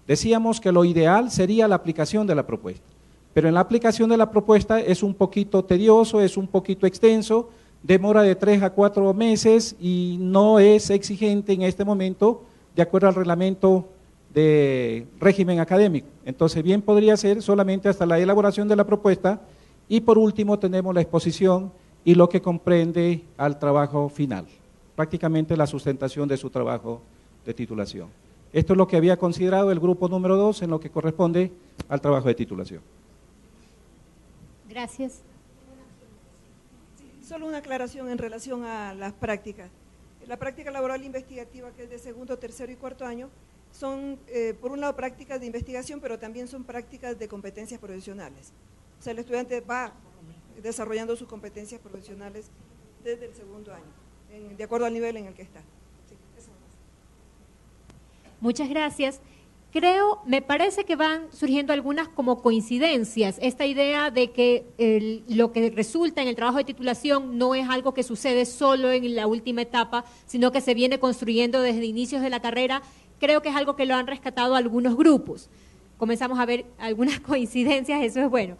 Decíamos que lo ideal sería la aplicación de la propuesta, pero en la aplicación de la propuesta es un poquito tedioso, es un poquito extenso, demora de 3 a 4 meses y no es exigente en este momento de acuerdo al reglamento de régimen académico. Entonces bien podría ser solamente hasta la elaboración de la propuesta y por último tenemos la exposición y lo que comprende al trabajo final, prácticamente la sustentación de su trabajo de titulación. Esto es lo que había considerado el grupo número 2 en lo que corresponde al trabajo de titulación. Gracias. Sí, solo una aclaración en relación a las prácticas. La práctica laboral investigativa, que es de segundo, tercero y cuarto año, son, por un lado, prácticas de investigación, pero también son prácticas de competencias profesionales. O sea, el estudiante va desarrollando sus competencias profesionales desde el segundo año, de acuerdo al nivel en el que está. Sí, eso es. Muchas gracias. Me parece que van surgiendo algunas como coincidencias. Esta idea de que lo que resulta en el trabajo de titulación no es algo que sucede solo en la última etapa, sino que se viene construyendo desde inicios de la carrera. Creo que es algo que lo han rescatado algunos grupos. Comenzamos a ver algunas coincidencias, eso es bueno.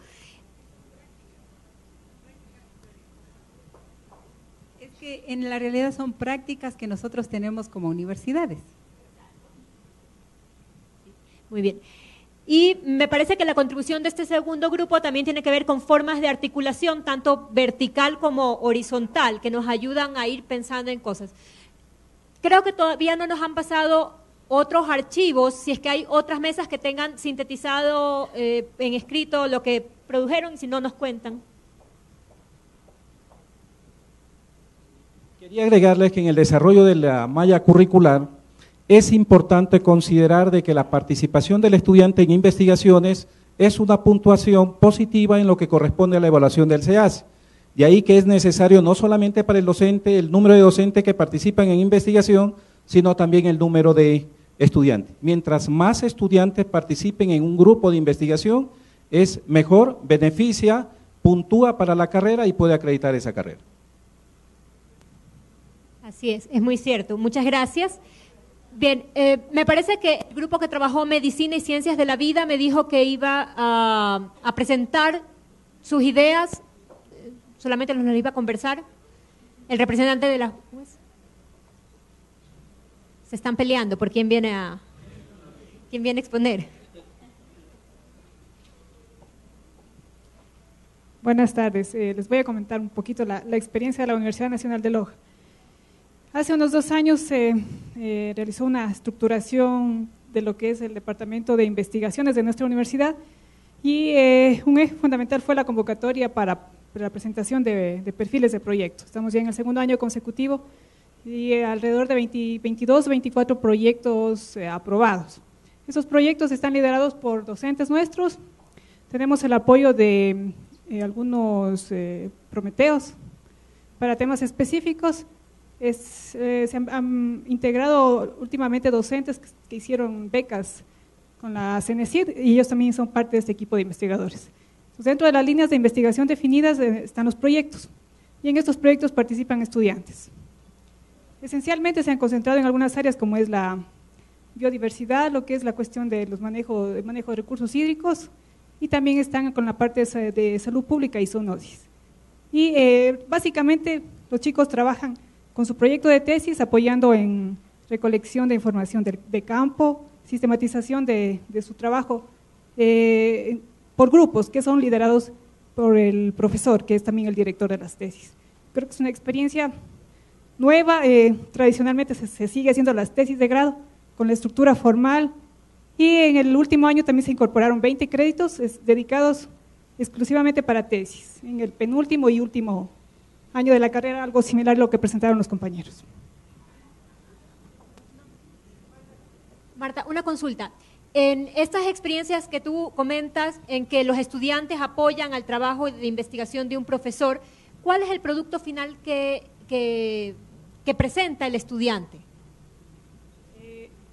Es que en la realidad son prácticas que nosotros tenemos como universidades. Muy bien. Y me parece que la contribución de este segundo grupo también tiene que ver con formas de articulación, tanto vertical como horizontal, que nos ayudan a ir pensando en cosas. Creo que todavía no nos han pasado otros archivos, si es que hay otras mesas que tengan sintetizado en escrito lo que produjeron, si no nos cuentan. Quería agregarles que en el desarrollo de la malla curricular es importante considerar de que la participación del estudiante en investigaciones es una puntuación positiva en lo que corresponde a la evaluación del SEACE. De ahí que es necesario no solamente para el docente el número de docentes que participan en investigación, sino también el número de estudiantes. Mientras más estudiantes participen en un grupo de investigación, es mejor, beneficia, puntúa para la carrera y puede acreditar esa carrera. Así es muy cierto. Muchas gracias. Bien, me parece que el grupo que trabajó Medicina y Ciencias de la Vida me dijo que iba a presentar sus ideas, solamente nos iba a conversar. El representante de las... Se están peleando por quién viene a exponer. Buenas tardes, les voy a comentar un poquito la experiencia de la Universidad Nacional de Loja. Hace unos 2 años se realizó una estructuración de lo que es el Departamento de Investigaciones de nuestra universidad y un eje fundamental fue la convocatoria para la presentación de perfiles de proyectos. Estamos ya en el 2º año consecutivo y alrededor de 22 o 24 proyectos aprobados. Esos proyectos están liderados por docentes nuestros, tenemos el apoyo de algunos prometeos para temas específicos. Se han integrado últimamente docentes que hicieron becas con la CENESID y ellos también son parte de este equipo de investigadores. Entonces, dentro de las líneas de investigación definidas están los proyectos y en estos proyectos participan estudiantes. Esencialmente se han concentrado en algunas áreas como es la biodiversidad, lo que es la cuestión de los manejo de recursos hídricos y también están con la parte de salud pública y zoonosis. Y básicamente los chicos trabajan con su proyecto de tesis apoyando en recolección de información de campo, sistematización de su trabajo por grupos que son liderados por el profesor, que es también el director de las tesis. Creo que es una experiencia nueva, tradicionalmente se sigue haciendo las tesis de grado con la estructura formal y en el último año también se incorporaron 20 créditos dedicados exclusivamente para tesis, en el penúltimo y último año de la carrera, algo similar a lo que presentaron los compañeros. Marta, una consulta. En estas experiencias que tú comentas, en que los estudiantes apoyan al trabajo de investigación de un profesor, ¿cuál es el producto final que presenta el estudiante?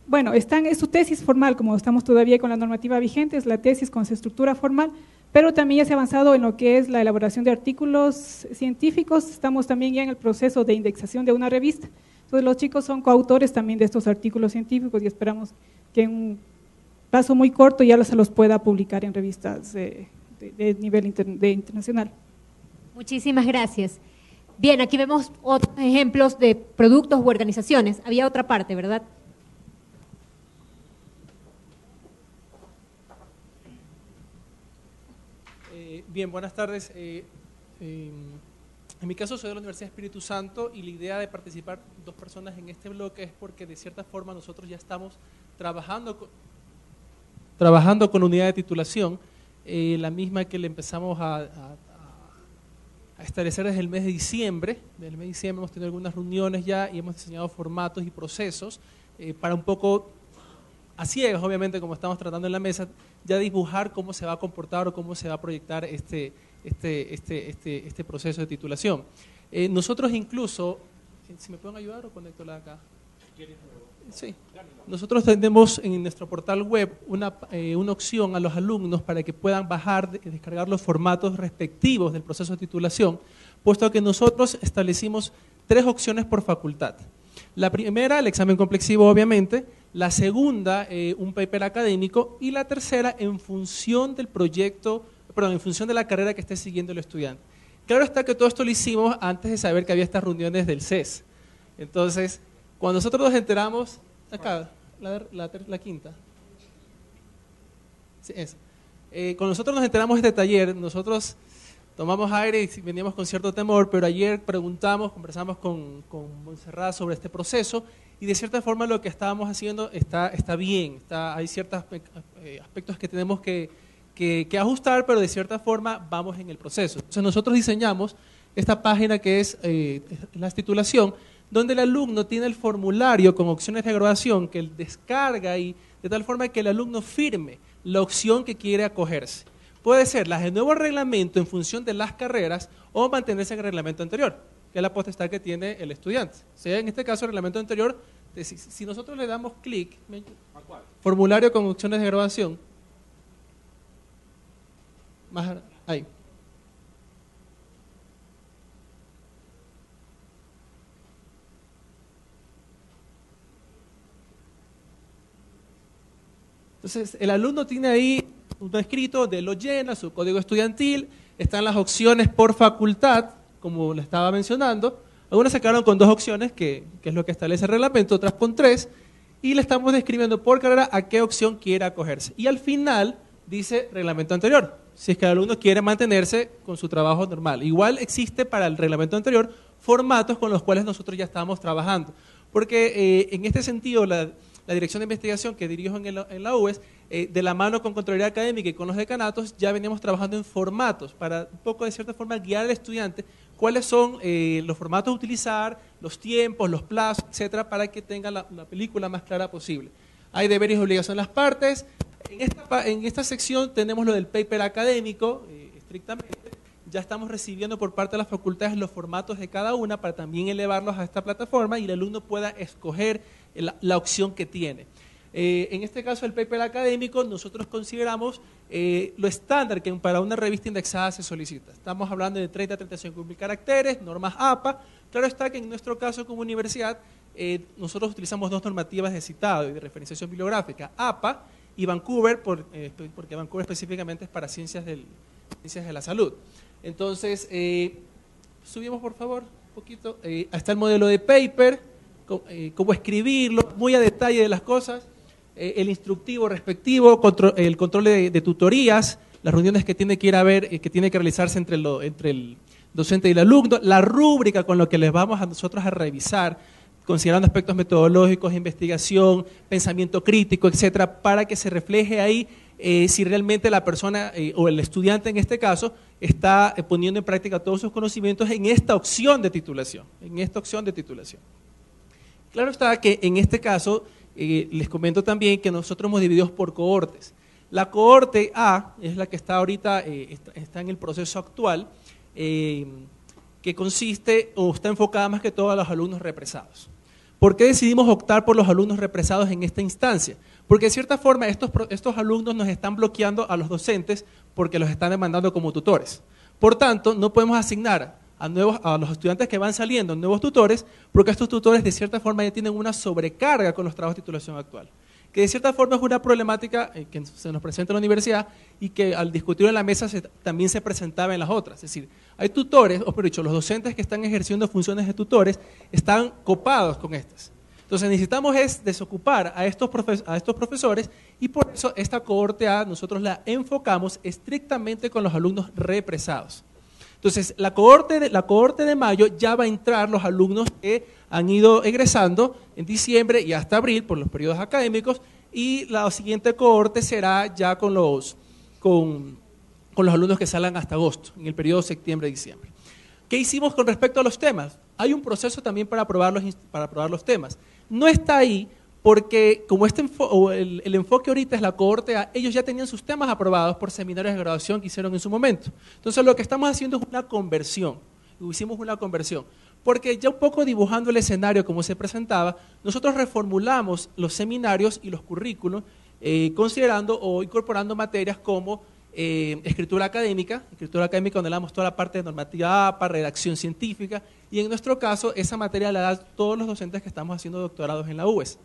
Bueno, es su tesis formal, como estamos todavía con la normativa vigente, es la tesis con su estructura formal, pero también ya se ha avanzado en lo que es la elaboración de artículos científicos, estamos también ya en el proceso de indexación de una revista. Entonces los chicos son coautores también de estos artículos científicos y esperamos que en un plazo muy corto ya se los pueda publicar en revistas de nivel internacional. Muchísimas gracias. Bien, aquí vemos otros ejemplos de productos u organizaciones. Había otra parte, ¿verdad? Bien, buenas tardes. En mi caso soy de la Universidad Espíritu Santo y la idea de participar 2 personas en este bloque es porque de cierta forma nosotros ya estamos trabajando con unidad de titulación, la misma que le empezamos a establecer desde el mes de diciembre. Desde el mes de diciembre hemos tenido algunas reuniones ya y hemos diseñado formatos y procesos para un poco a ciegas, obviamente, como estamos tratando en la mesa, ya dibujar cómo se va a comportar o cómo se va a proyectar este proceso de titulación. Nosotros incluso, si me pueden ayudar o conecto la acá. Sí. Nosotros tenemos en nuestro portal web una opción a los alumnos para que puedan bajar y descargar los formatos respectivos del proceso de titulación, puesto que nosotros establecimos 3 opciones por facultad. La primera, el examen complexivo, obviamente; la segunda, un paper académico; y la tercera, en función del proyecto, en función de la carrera que esté siguiendo el estudiante. Claro está que todo esto lo hicimos antes de saber que había estas reuniones del CES. Entonces, cuando nosotros nos enteramos, acá, la quinta. Sí, cuando nosotros nos enteramos de este taller, nosotros tomamos aire y veníamos con cierto temor, pero ayer conversamos con Montserrat sobre este proceso y de cierta forma lo que estábamos haciendo está bien, hay ciertos aspectos que tenemos que ajustar, pero de cierta forma vamos en el proceso. Entonces nosotros diseñamos esta página que es la titulación, donde el alumno tiene el formulario con opciones de graduación que él descarga y de tal forma que el alumno firme la opción que quiere acogerse. Puede ser las del nuevo reglamento en función de las carreras o mantenerse en el reglamento anterior, que es la potestad que tiene el estudiante. O sea, en este caso el reglamento anterior, si nosotros le damos clic, formulario con opciones de graduación, ahí. Entonces, el alumno tiene ahí un escrito de lo llena, su código estudiantil, están las opciones por facultad, como le estaba mencionando. Algunas se quedaron con 2 opciones, que es lo que establece el reglamento, otras con 3, y le estamos describiendo por carrera a qué opción quiere acogerse. Y al final dice reglamento anterior, si es que el alumno quiere mantenerse con su trabajo normal. Igual existe para el reglamento anterior formatos con los cuales nosotros ya estamos trabajando, porque en este sentido la Dirección de Investigación que dirijo en la UES, de la mano con Contraloría Académica y con los decanatos, ya veníamos trabajando en formatos para un poco de cierta forma guiar al estudiante cuáles son los formatos a utilizar, los tiempos, los plazos, etcétera, para que tenga la película más clara posible. Hay deberes y obligaciones en las partes. En esta sección tenemos lo del paper académico, estrictamente. Ya estamos recibiendo por parte de las facultades los formatos de cada una para también elevarlos a esta plataforma y el alumno pueda escoger la opción que tiene. En este caso, el paper académico, nosotros consideramos lo estándar que para una revista indexada se solicita. Estamos hablando de 30 a 35.000 caracteres, normas APA. Claro está que en nuestro caso como universidad, nosotros utilizamos 2 normativas de citado y de referenciación bibliográfica, APA y Vancouver, porque Vancouver específicamente es para ciencias de la salud. Entonces, subimos por favor un poquito, está el modelo de paper, cómo escribirlo, muy a detalle de las cosas, el instructivo respectivo, el control de tutorías, las reuniones que tiene que ir a ver, que tiene que realizarse entre el docente y el alumno, la rúbrica con lo que les vamos a nosotros a revisar, considerando aspectos metodológicos, investigación, pensamiento crítico, etcétera, para que se refleje ahí si realmente la persona o el estudiante en este caso está poniendo en práctica todos sus conocimientos en esta opción de titulación, Claro está que en este caso les comento también que nosotros hemos dividido por cohortes. La cohorte A es la que está ahorita, está en el proceso actual, que consiste o está enfocada más que todo a los alumnos represados. ¿Por qué decidimos optar por los alumnos represados en esta instancia? Porque de cierta forma estos alumnos nos están bloqueando a los docentes porque los están demandando como tutores. Por tanto, no podemos asignar a los estudiantes que van saliendo nuevos tutores, porque estos tutores de cierta forma ya tienen una sobrecarga con los trabajos de titulación actual, que de cierta forma es una problemática que se nos presenta en la universidad y que al discutirlo en la mesa también se presentaba en las otras. Es decir, hay tutores, o por dicho, los docentes que están ejerciendo funciones de tutores están copados con estas. Entonces necesitamos desocupar a estos profesores y por eso esta cohorte A nosotros la enfocamos estrictamente con los alumnos represados. Entonces, la cohorte de mayo ya va a entrar los alumnos que han ido egresando en diciembre y hasta abril por los periodos académicos, y la siguiente cohorte será ya con los alumnos que salgan hasta agosto, en el periodo septiembre-diciembre. ¿Qué hicimos con respecto a los temas? Hay un proceso también para aprobar los temas. No está ahí porque como el enfoque ahorita es la cohorte A, ellos ya tenían sus temas aprobados por seminarios de graduación que hicieron en su momento. Entonces lo que estamos haciendo es una conversión, hicimos una conversión, porque ya un poco dibujando el escenario como se presentaba, nosotros reformulamos los seminarios y los currículos considerando o incorporando materias como escritura académica donde le damos toda la parte de normativa APA, redacción científica, y en nuestro caso esa materia la dan todos los docentes que estamos haciendo doctorados en la UES.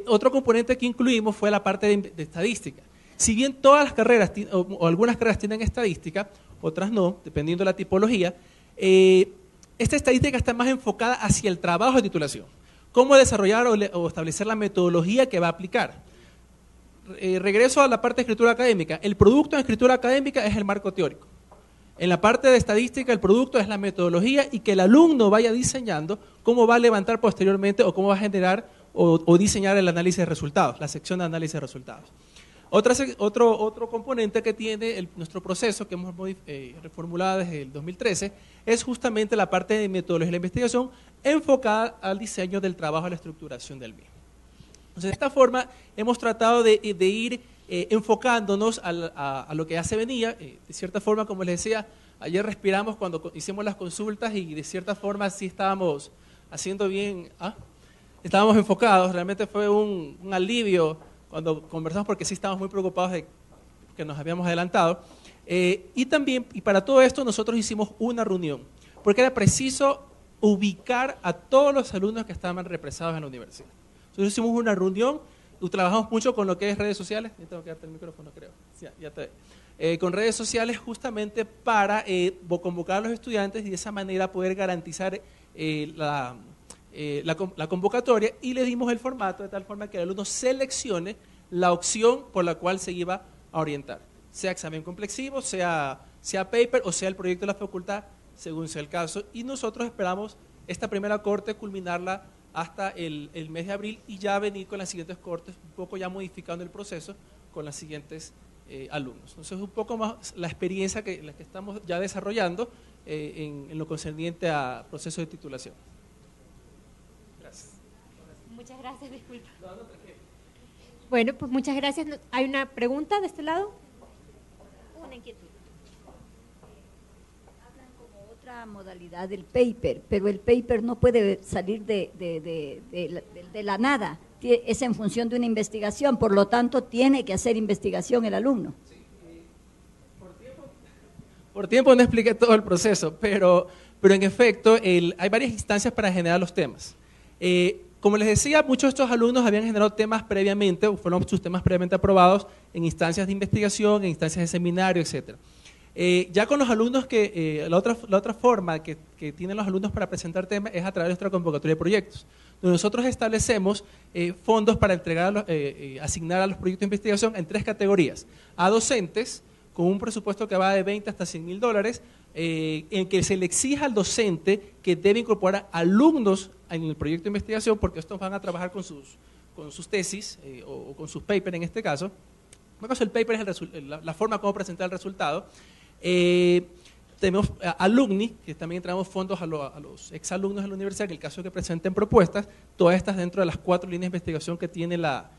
Otro componente que incluimos fue la parte de estadística. Si bien todas las carreras o algunas carreras tienen estadística, otras no, dependiendo de la tipología, esta estadística está más enfocada hacia el trabajo de titulación. Cómo desarrollar o establecer la metodología que va a aplicar. Regreso a la parte de escritura académica. El producto en escritura académica es el marco teórico. En la parte de estadística, el producto es la metodología y que el alumno vaya diseñando cómo va a levantar posteriormente o cómo va a generar o diseñar el análisis de resultados, la sección de análisis de resultados. Otro componente que tiene nuestro proceso, que hemos reformulado desde el 2013, es justamente la parte de metodología de la investigación enfocada al diseño del trabajo, a la estructuración del mismo. Entonces, de esta forma, hemos tratado de ir enfocándonos a lo que ya se venía. De cierta forma, como les decía, ayer respiramos cuando hicimos las consultas y de cierta forma sí estábamos haciendo bien, estábamos enfocados. Realmente fue un alivio cuando conversamos porque sí estábamos muy preocupados de que nos habíamos adelantado. Y también, y para todo esto, nosotros hicimos una reunión, porque era preciso ubicar a todos los alumnos que estaban represados en la universidad. Entonces hicimos una reunión, trabajamos mucho con lo que es redes sociales, yo tengo que darte el micrófono creo, ya te con redes sociales justamente para convocar a los estudiantes y de esa manera poder garantizar la convocatoria, y le dimos el formato de tal forma que el alumno seleccione la opción por la cual se iba a orientar, sea examen complexivo, sea paper o sea el proyecto de la facultad, según sea el caso, y nosotros esperamos esta primera corte culminarla hasta el mes de abril y ya venir con las siguientes cortes, un poco ya modificando el proceso con las siguientes alumnos. Entonces, un poco más la experiencia la que estamos ya desarrollando en lo concerniente a proceso de titulación. Gracias. Muchas gracias, disculpa. Bueno, pues muchas gracias. ¿Hay una pregunta de este lado? Una inquietud. Otra modalidad del paper, pero el paper no puede salir de la nada, es en función de una investigación, por lo tanto tiene que hacer investigación el alumno. Sí. Por tiempo no expliqué todo el proceso, pero en efecto hay varias instancias para generar los temas. Como les decía, muchos de estos alumnos habían generado temas previamente, o fueron sus temas previamente aprobados en instancias de investigación, en instancias de seminario, etcétera. Ya con los alumnos la otra forma que tienen los alumnos para presentar temas es a través de nuestra convocatoria de proyectos, donde nosotros establecemos fondos para asignar a los proyectos de investigación en 3 categorías: a docentes, con un presupuesto que va de $20 hasta $100,000, en que se le exija al docente que debe incorporar alumnos en el proyecto de investigación, porque estos van a trabajar con sus tesis o con sus papers en este caso. En este caso el paper es la forma como presentar el resultado. tenemos alumni, que también entregamos fondos a los exalumnos de la universidad, que en el caso de que presenten propuestas, todas estas dentro de las 4 líneas de investigación que tiene la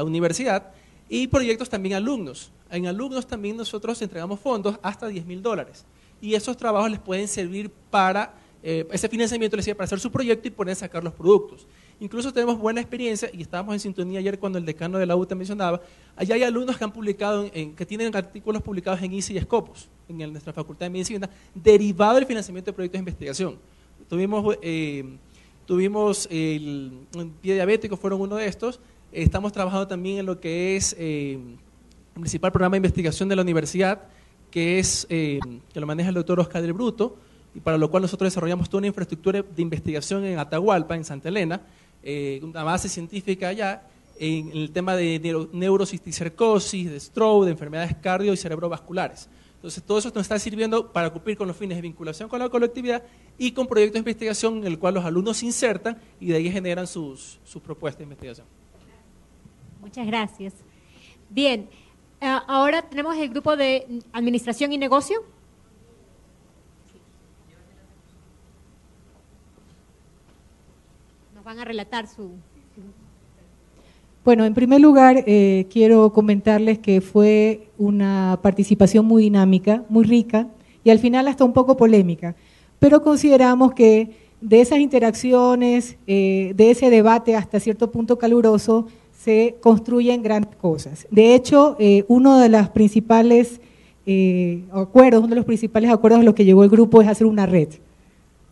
universidad, y proyectos también alumnos. En alumnos también nosotros entregamos fondos hasta $10.000, y esos trabajos les pueden servir para, ese financiamiento les sirve para hacer su proyecto y poder sacar los productos. Incluso tenemos buena experiencia, y estábamos en sintonía ayer cuando el decano de la UTA mencionaba, allá hay alumnos que han publicado, que tienen artículos publicados en ICE y Scopus, en nuestra Facultad de Medicina, derivado del financiamiento de proyectos de investigación. Tuvimos el pie diabético, fueron uno de estos. Estamos trabajando también en lo que es el principal programa de investigación de la universidad, que lo maneja el doctor Oscar del Bruto, y para lo cual nosotros desarrollamos toda una infraestructura de investigación en Atahualpa, en Santa Elena, una base científica allá, en el tema de neurocisticercosis, de stroke, de enfermedades cardio y cerebrovasculares. Entonces, todo eso nos está sirviendo para cumplir con los fines de vinculación con la colectividad y con proyectos de investigación en el cual los alumnos se insertan y de ahí generan sus propuestas de investigación. Muchas gracias. Bien, ahora tenemos el grupo de Administración y Negocio. Nos van a relatar su... Bueno, en primer lugar, quiero comentarles que fue una participación muy dinámica, muy rica y al final hasta un poco polémica, pero consideramos que de esas interacciones, de ese debate hasta cierto punto caluroso, se construyen grandes cosas. De hecho, uno de los principales acuerdos a los que llegó el grupo es hacer una red,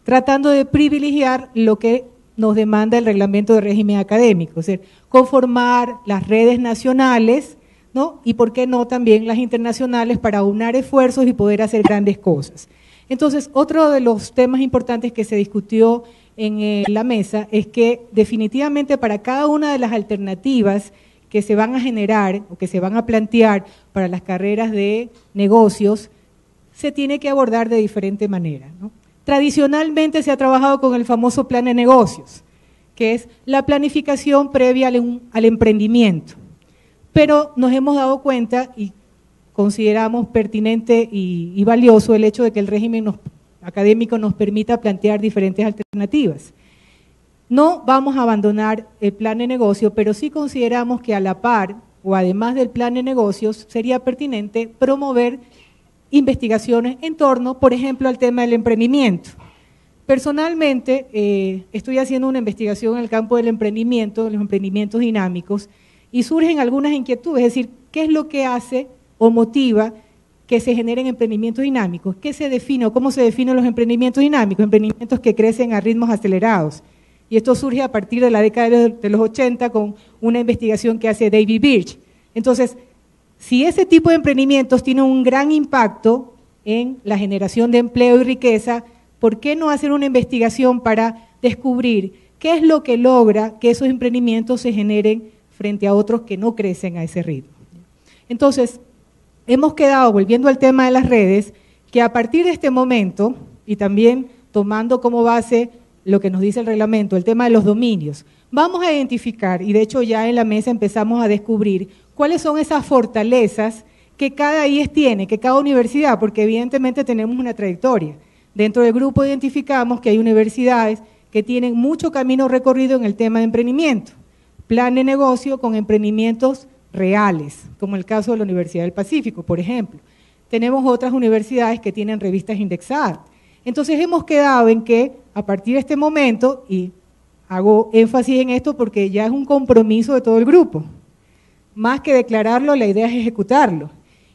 tratando de privilegiar lo que nos demanda el reglamento de régimen académico, es decir, conformar las redes nacionales, ¿no? Y por qué no también las internacionales para aunar esfuerzos y poder hacer grandes cosas. Entonces, otro de los temas importantes que se discutió en la mesa es que definitivamente para cada una de las alternativas que se van a generar o que se van a plantear para las carreras de negocios, se tiene que abordar de diferente manera, ¿no? Tradicionalmente se ha trabajado con el famoso plan de negocios, que es la planificación previa al emprendimiento, pero nos hemos dado cuenta y consideramos pertinente y valioso el hecho de que el régimen académico nos permita plantear diferentes alternativas. No vamos a abandonar el plan de negocio, pero sí consideramos que a la par o además del plan de negocios sería pertinente promover investigaciones en torno, por ejemplo, al tema del emprendimiento. Personalmente, estoy haciendo una investigación en el campo del emprendimiento, de los emprendimientos dinámicos, y surgen algunas inquietudes, es decir, ¿qué es lo que hace o motiva que se generen emprendimientos dinámicos? ¿Qué se define o cómo se definen los emprendimientos dinámicos? Emprendimientos que crecen a ritmos acelerados. Y esto surge a partir de la década de los 80 con una investigación que hace David Birch. Entonces, si ese tipo de emprendimientos tiene un gran impacto en la generación de empleo y riqueza, ¿por qué no hacer una investigación para descubrir qué es lo que logra que esos emprendimientos se generen frente a otros que no crecen a ese ritmo? Entonces, hemos quedado, volviendo al tema de las redes, que a partir de este momento, y también tomando como base lo que nos dice el reglamento, el tema de los dominios, vamos a identificar, y de hecho ya en la mesa empezamos a descubrir cuáles son esas fortalezas que cada IES tiene, que cada universidad, porque evidentemente tenemos una trayectoria. Dentro del grupo identificamos que hay universidades que tienen mucho camino recorrido en el tema de emprendimiento, plan de negocio con emprendimientos reales, como el caso de la Universidad del Pacífico, por ejemplo. Tenemos otras universidades que tienen revistas indexadas. Entonces hemos quedado en que a partir de este momento, y hago énfasis en esto porque ya es un compromiso de todo el grupo, más que declararlo, la idea es ejecutarlo.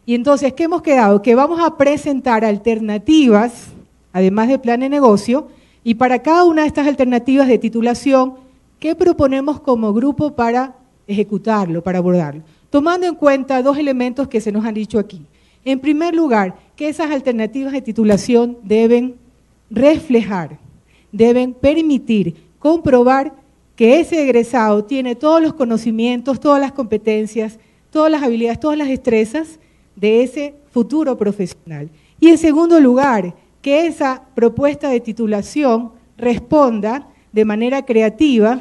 Y entonces, ¿qué hemos quedado? Que vamos a presentar alternativas, además del plan de negocio, y para cada una de estas alternativas de titulación, ¿qué proponemos como grupo para ejecutarlo, para abordarlo? Tomando en cuenta dos elementos que se nos han dicho aquí. En primer lugar, que esas alternativas de titulación deben reflejar, deben permitir, comprobar que ese egresado tiene todos los conocimientos, todas las competencias, todas las habilidades, todas las destrezas de ese futuro profesional. Y en segundo lugar, que esa propuesta de titulación responda de manera creativa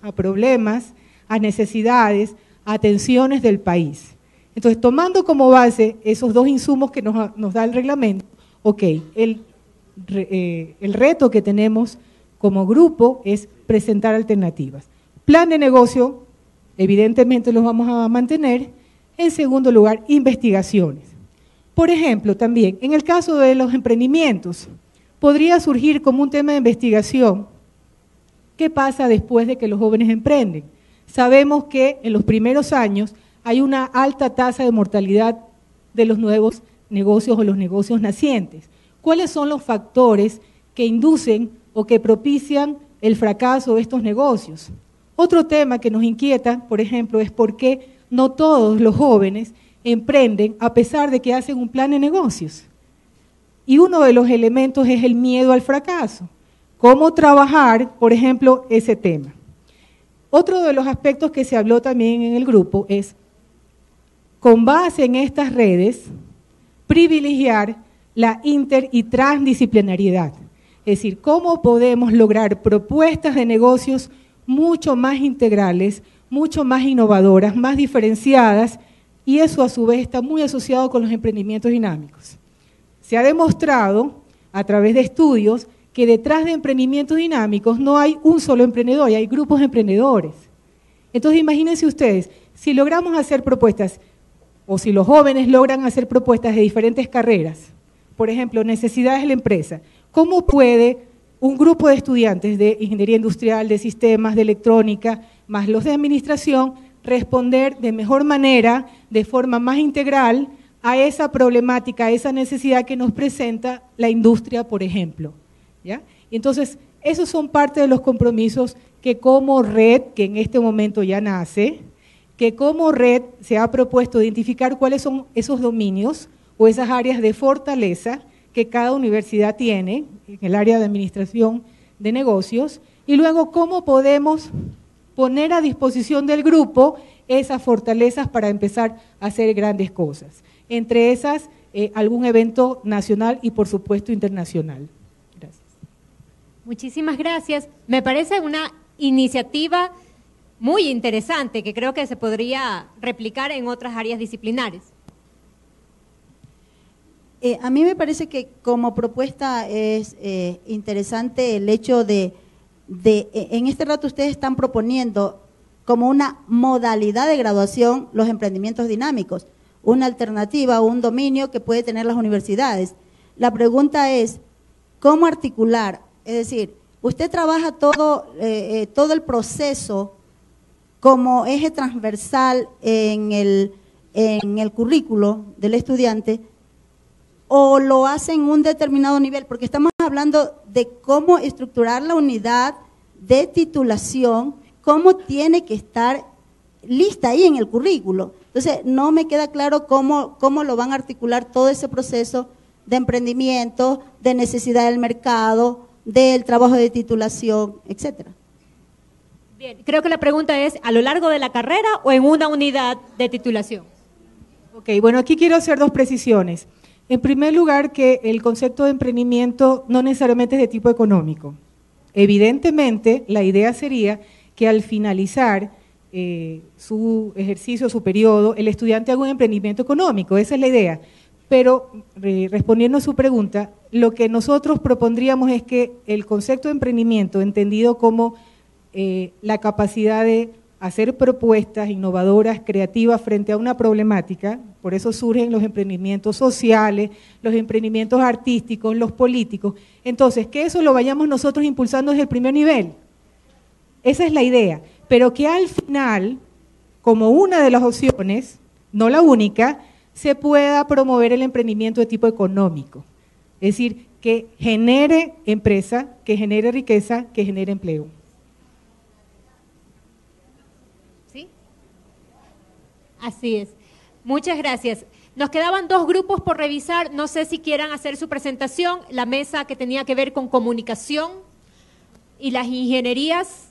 a problemas, a necesidades, a tensiones del país. Entonces, tomando como base esos dos insumos que nos da el reglamento, ok, el reto que tenemos como grupo es presentar alternativas. Plan de negocio, evidentemente los vamos a mantener. En segundo lugar, investigaciones. Por ejemplo, también, en el caso de los emprendimientos, podría surgir como un tema de investigación, ¿qué pasa después de que los jóvenes emprenden? Sabemos que en los primeros años hay una alta tasa de mortalidad de los nuevos negocios o los negocios nacientes. ¿Cuáles son los factores que inducen o que propician el fracaso de estos negocios? Otro tema que nos inquieta, por ejemplo, es por qué no todos los jóvenes emprenden a pesar de que hacen un plan de negocios. Y uno de los elementos es el miedo al fracaso. ¿Cómo trabajar, por ejemplo, ese tema? Otro de los aspectos que se habló también en el grupo es, con base en estas redes, privilegiar la inter y transdisciplinariedad. Es decir, cómo podemos lograr propuestas de negocios mucho más integrales, mucho más innovadoras, más diferenciadas, y eso a su vez está muy asociado con los emprendimientos dinámicos. Se ha demostrado a través de estudios que detrás de emprendimientos dinámicos no hay un solo emprendedor, hay grupos de emprendedores. Entonces imagínense ustedes, si logramos hacer propuestas, o si los jóvenes logran hacer propuestas de diferentes carreras, por ejemplo, necesidades de la empresa, ¿cómo puede un grupo de estudiantes de ingeniería industrial, de sistemas, de electrónica, más los de administración, responder de mejor manera, de forma más integral, a esa problemática, a esa necesidad que nos presenta la industria, por ejemplo? ¿Ya? Entonces, esos son parte de los compromisos que como red, que en este momento ya nace, que como red se ha propuesto identificar cuáles son esos dominios o esas áreas de fortaleza que cada universidad tiene, en el área de administración de negocios, y luego cómo podemos poner a disposición del grupo esas fortalezas para empezar a hacer grandes cosas. Entre esas, algún evento nacional y por supuesto internacional. Gracias. Muchísimas gracias. Me parece una iniciativa muy interesante que creo que se podría replicar en otras áreas disciplinares. A mí me parece que como propuesta es interesante el hecho de en este rato ustedes están proponiendo como una modalidad de graduación los emprendimientos dinámicos, una alternativa o un dominio que puede tener las universidades. La pregunta es, ¿cómo articular? Es decir, usted trabaja todo el proceso como eje transversal en el currículo del estudiante, o lo hace en un determinado nivel, porque estamos hablando de cómo estructurar la unidad de titulación, cómo tiene que estar lista ahí en el currículo. Entonces, no me queda claro cómo lo van a articular todo ese proceso de emprendimiento, de necesidad del mercado, del trabajo de titulación, etcétera. Bien, creo que la pregunta es, ¿a lo largo de la carrera o en una unidad de titulación? Ok, bueno, aquí quiero hacer dos precisiones. En primer lugar, que el concepto de emprendimiento no necesariamente es de tipo económico. Evidentemente, la idea sería que al finalizar su ejercicio, su periodo, el estudiante haga un emprendimiento económico, esa es la idea. Pero, respondiendo a su pregunta, lo que nosotros propondríamos es que el concepto de emprendimiento, entendido como la capacidad de hacer propuestas innovadoras, creativas frente a una problemática, por eso surgen los emprendimientos sociales, los emprendimientos artísticos, los políticos. Entonces, que eso lo vayamos nosotros impulsando desde el primer nivel. Esa es la idea, pero que al final, como una de las opciones, no la única, se pueda promover el emprendimiento de tipo económico. Es decir, que genere empresa, que genere riqueza, que genere empleo. Así es. Muchas gracias. Nos quedaban dos grupos por revisar. No sé si quieran hacer su presentación. La mesa que tenía que ver con comunicación y las ingenierías.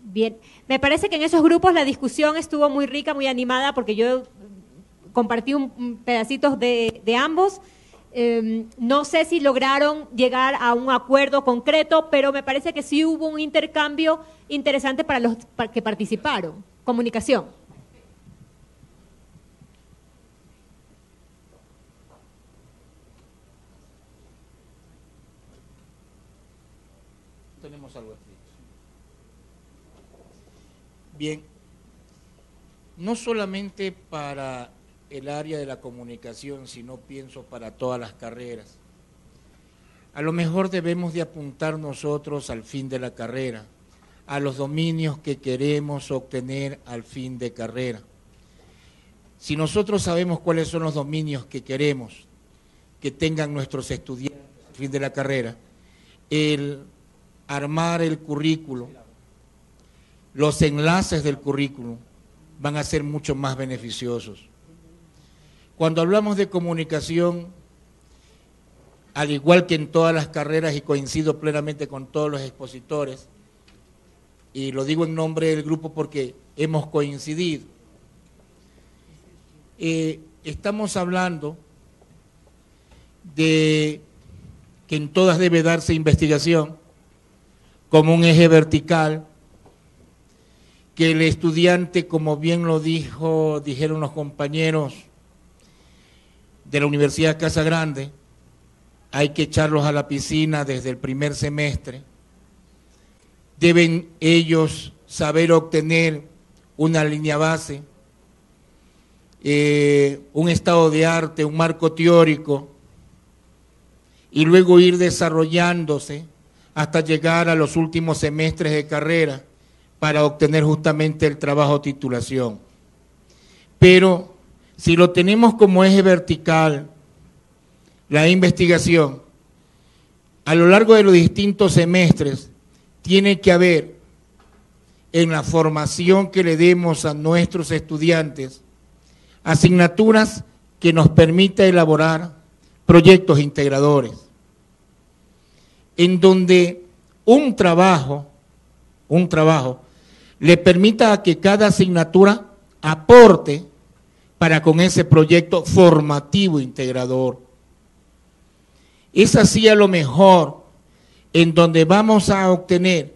Bien. Me parece que en esos grupos la discusión estuvo muy rica, muy animada, porque yo compartí pedacitos de ambos. No sé si lograron llegar a un acuerdo concreto, pero me parece que sí hubo un intercambio interesante para los que participaron. Comunicación. tenemos algo escrito. Bien, no solamente para el área de la comunicación, sino pienso para todas las carreras. A lo mejor debemos de apuntar nosotros al fin de la carrera, a los dominios que queremos obtener al fin de carrera. Si nosotros sabemos cuáles son los dominios que queremos que tengan nuestros estudiantes al fin de la carrera, el armar el currículo, los enlaces del currículo van a ser mucho más beneficiosos. Cuando hablamos de comunicación, al igual que en todas las carreras, y coincido plenamente con todos los expositores, y lo digo en nombre del grupo porque hemos coincidido, estamos hablando de que en todas debe darse investigación como un eje vertical, que el estudiante, como bien lo dijeron los compañeros de la Universidad Casa Grande, hay que echarlos a la piscina desde el primer semestre. Deben ellos saber obtener una línea base, un estado de arte, un marco teórico, y luego ir desarrollándose hasta llegar a los últimos semestres de carrera para obtener justamente el trabajo titulación. Pero si lo tenemos como eje vertical, la investigación, a lo largo de los distintos semestres, tiene que haber en la formación que le demos a nuestros estudiantes asignaturas que nos permita elaborar proyectos integradores, en donde un trabajo le permita a que cada asignatura aporte para con ese proyecto formativo integrador. Es así a lo mejor en donde vamos a obtener,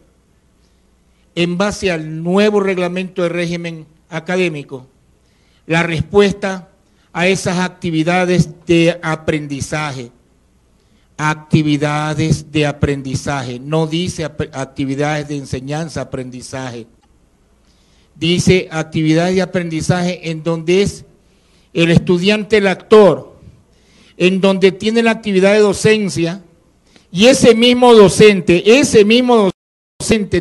en base al nuevo reglamento de régimen académico, la respuesta a esas actividades de aprendizaje. Actividades de aprendizaje, no dice actividades de enseñanza-aprendizaje. Dice actividades de aprendizaje en donde es el estudiante el actor, en donde tiene la actividad de docencia, y ese mismo docente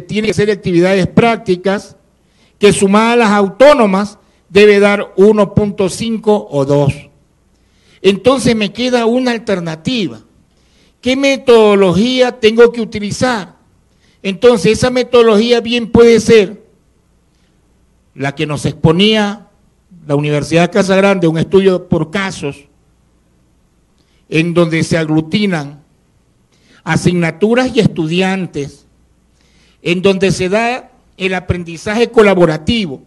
tiene que hacer actividades prácticas que sumadas a las autónomas debe dar 1.5 o 2. Entonces me queda una alternativa. ¿Qué metodología tengo que utilizar? Entonces esa metodología bien puede ser la que nos exponía la Universidad Casa Grande, un estudio por casos, en donde se aglutinan asignaturas y estudiantes, en donde se da el aprendizaje colaborativo,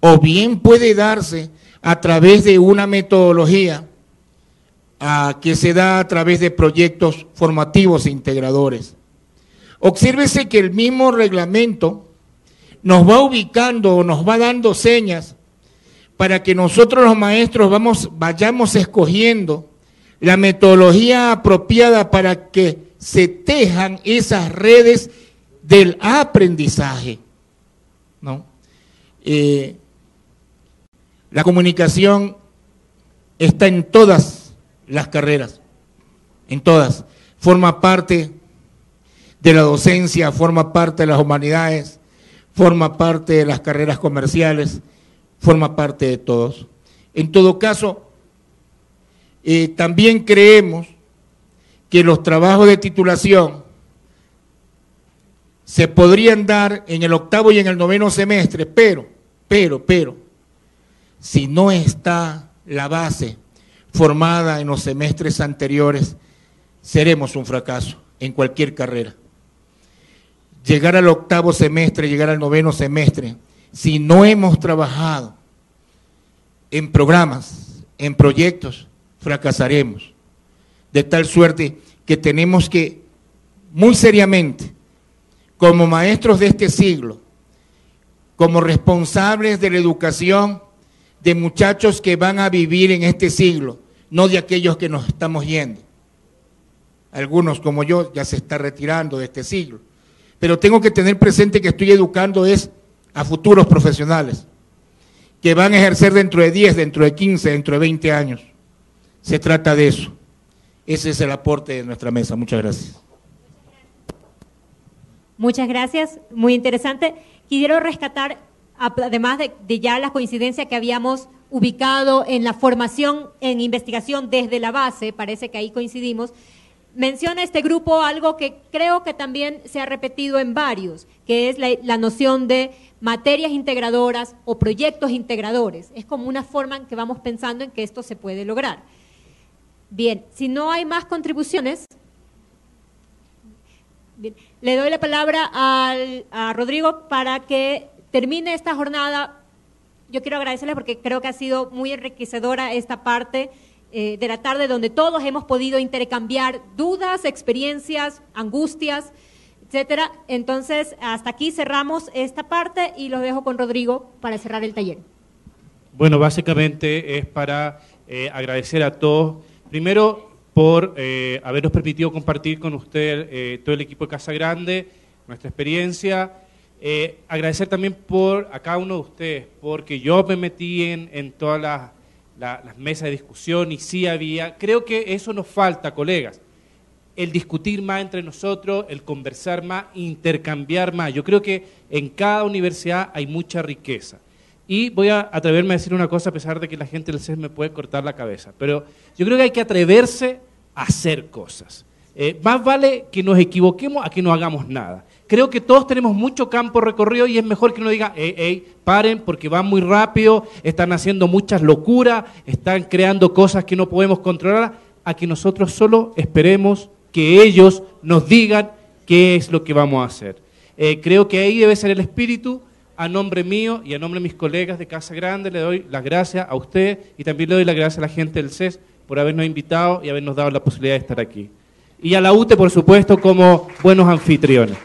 o bien puede darse a través de una metodología que se da a través de proyectos formativos e integradores. Obsérvese que el mismo reglamento nos va ubicando o nos va dando señas para que nosotros los maestros vayamos escogiendo la metodología apropiada para que se tejan esas redes del aprendizaje, ¿no? La comunicación está en todas las carreras, en todas. Forma parte de la docencia, forma parte de las humanidades, forma parte de las carreras comerciales, forma parte de todos. En todo caso, también creemos que los trabajos de titulación se podrían dar en el 8º y en el 9º semestre, pero, si no está la base formada en los semestres anteriores, seremos un fracaso en cualquier carrera. Llegar al 8º semestre, llegar al 9º semestre, si no hemos trabajado en programas, en proyectos, fracasaremos. De tal suerte que tenemos que, muy seriamente, como maestros de este siglo, como responsables de la educación de muchachos que van a vivir en este siglo, no de aquellos que nos estamos yendo. Algunos, como yo, ya se están retirando de este siglo. pero tengo que tener presente que estoy educando es a futuros profesionales que van a ejercer dentro de 10, dentro de 15, dentro de 20 años. Se trata de eso. Ese es el aporte de nuestra mesa. Muchas gracias. Muchas gracias, muy interesante. Quiero rescatar, además de ya la coincidencia que habíamos ubicado en la formación en investigación desde la base, parece que ahí coincidimos, menciona este grupo algo que creo que también se ha repetido en varios, que es la noción de materias integradoras o proyectos integradores. Es como una forma en que vamos pensando en que esto se puede lograr. Bien, si no hay más contribuciones, bien, le doy la palabra a Rodrigo para que termine esta jornada. Yo quiero agradecerle porque creo que ha sido muy enriquecedora esta parte de la tarde, donde todos hemos podido intercambiar dudas, experiencias, angustias, etcétera. Entonces, hasta aquí cerramos esta parte y los dejo con Rodrigo para cerrar el taller. Bueno, básicamente es para agradecer a todos, primero por habernos permitido compartir con usted todo el equipo de Casa Grande, nuestra experiencia. Agradecer también a cada uno de ustedes, porque yo me metí en todas las mesas de discusión y sí había, creo que eso nos falta, colegas, el discutir más entre nosotros, el conversar más, intercambiar más. Yo creo que en cada universidad hay mucha riqueza. Y voy a atreverme a decir una cosa, a pesar de que la gente del CES me puede cortar la cabeza, pero yo creo que hay que atreverse a hacer cosas. Más vale que nos equivoquemos a que no hagamos nada. Creo que todos tenemos mucho campo recorrido y es mejor que uno diga, paren porque van muy rápido, están haciendo muchas locuras, están creando cosas que no podemos controlar, a que nosotros solo esperemos que ellos nos digan qué es lo que vamos a hacer. Creo que ahí debe ser el espíritu. A nombre mío y a nombre de mis colegas de Casa Grande le doy las gracias a usted y también le doy las gracias a la gente del CES por habernos invitado y habernos dado la posibilidad de estar aquí. Y a la UTE, por supuesto, como buenos anfitriones.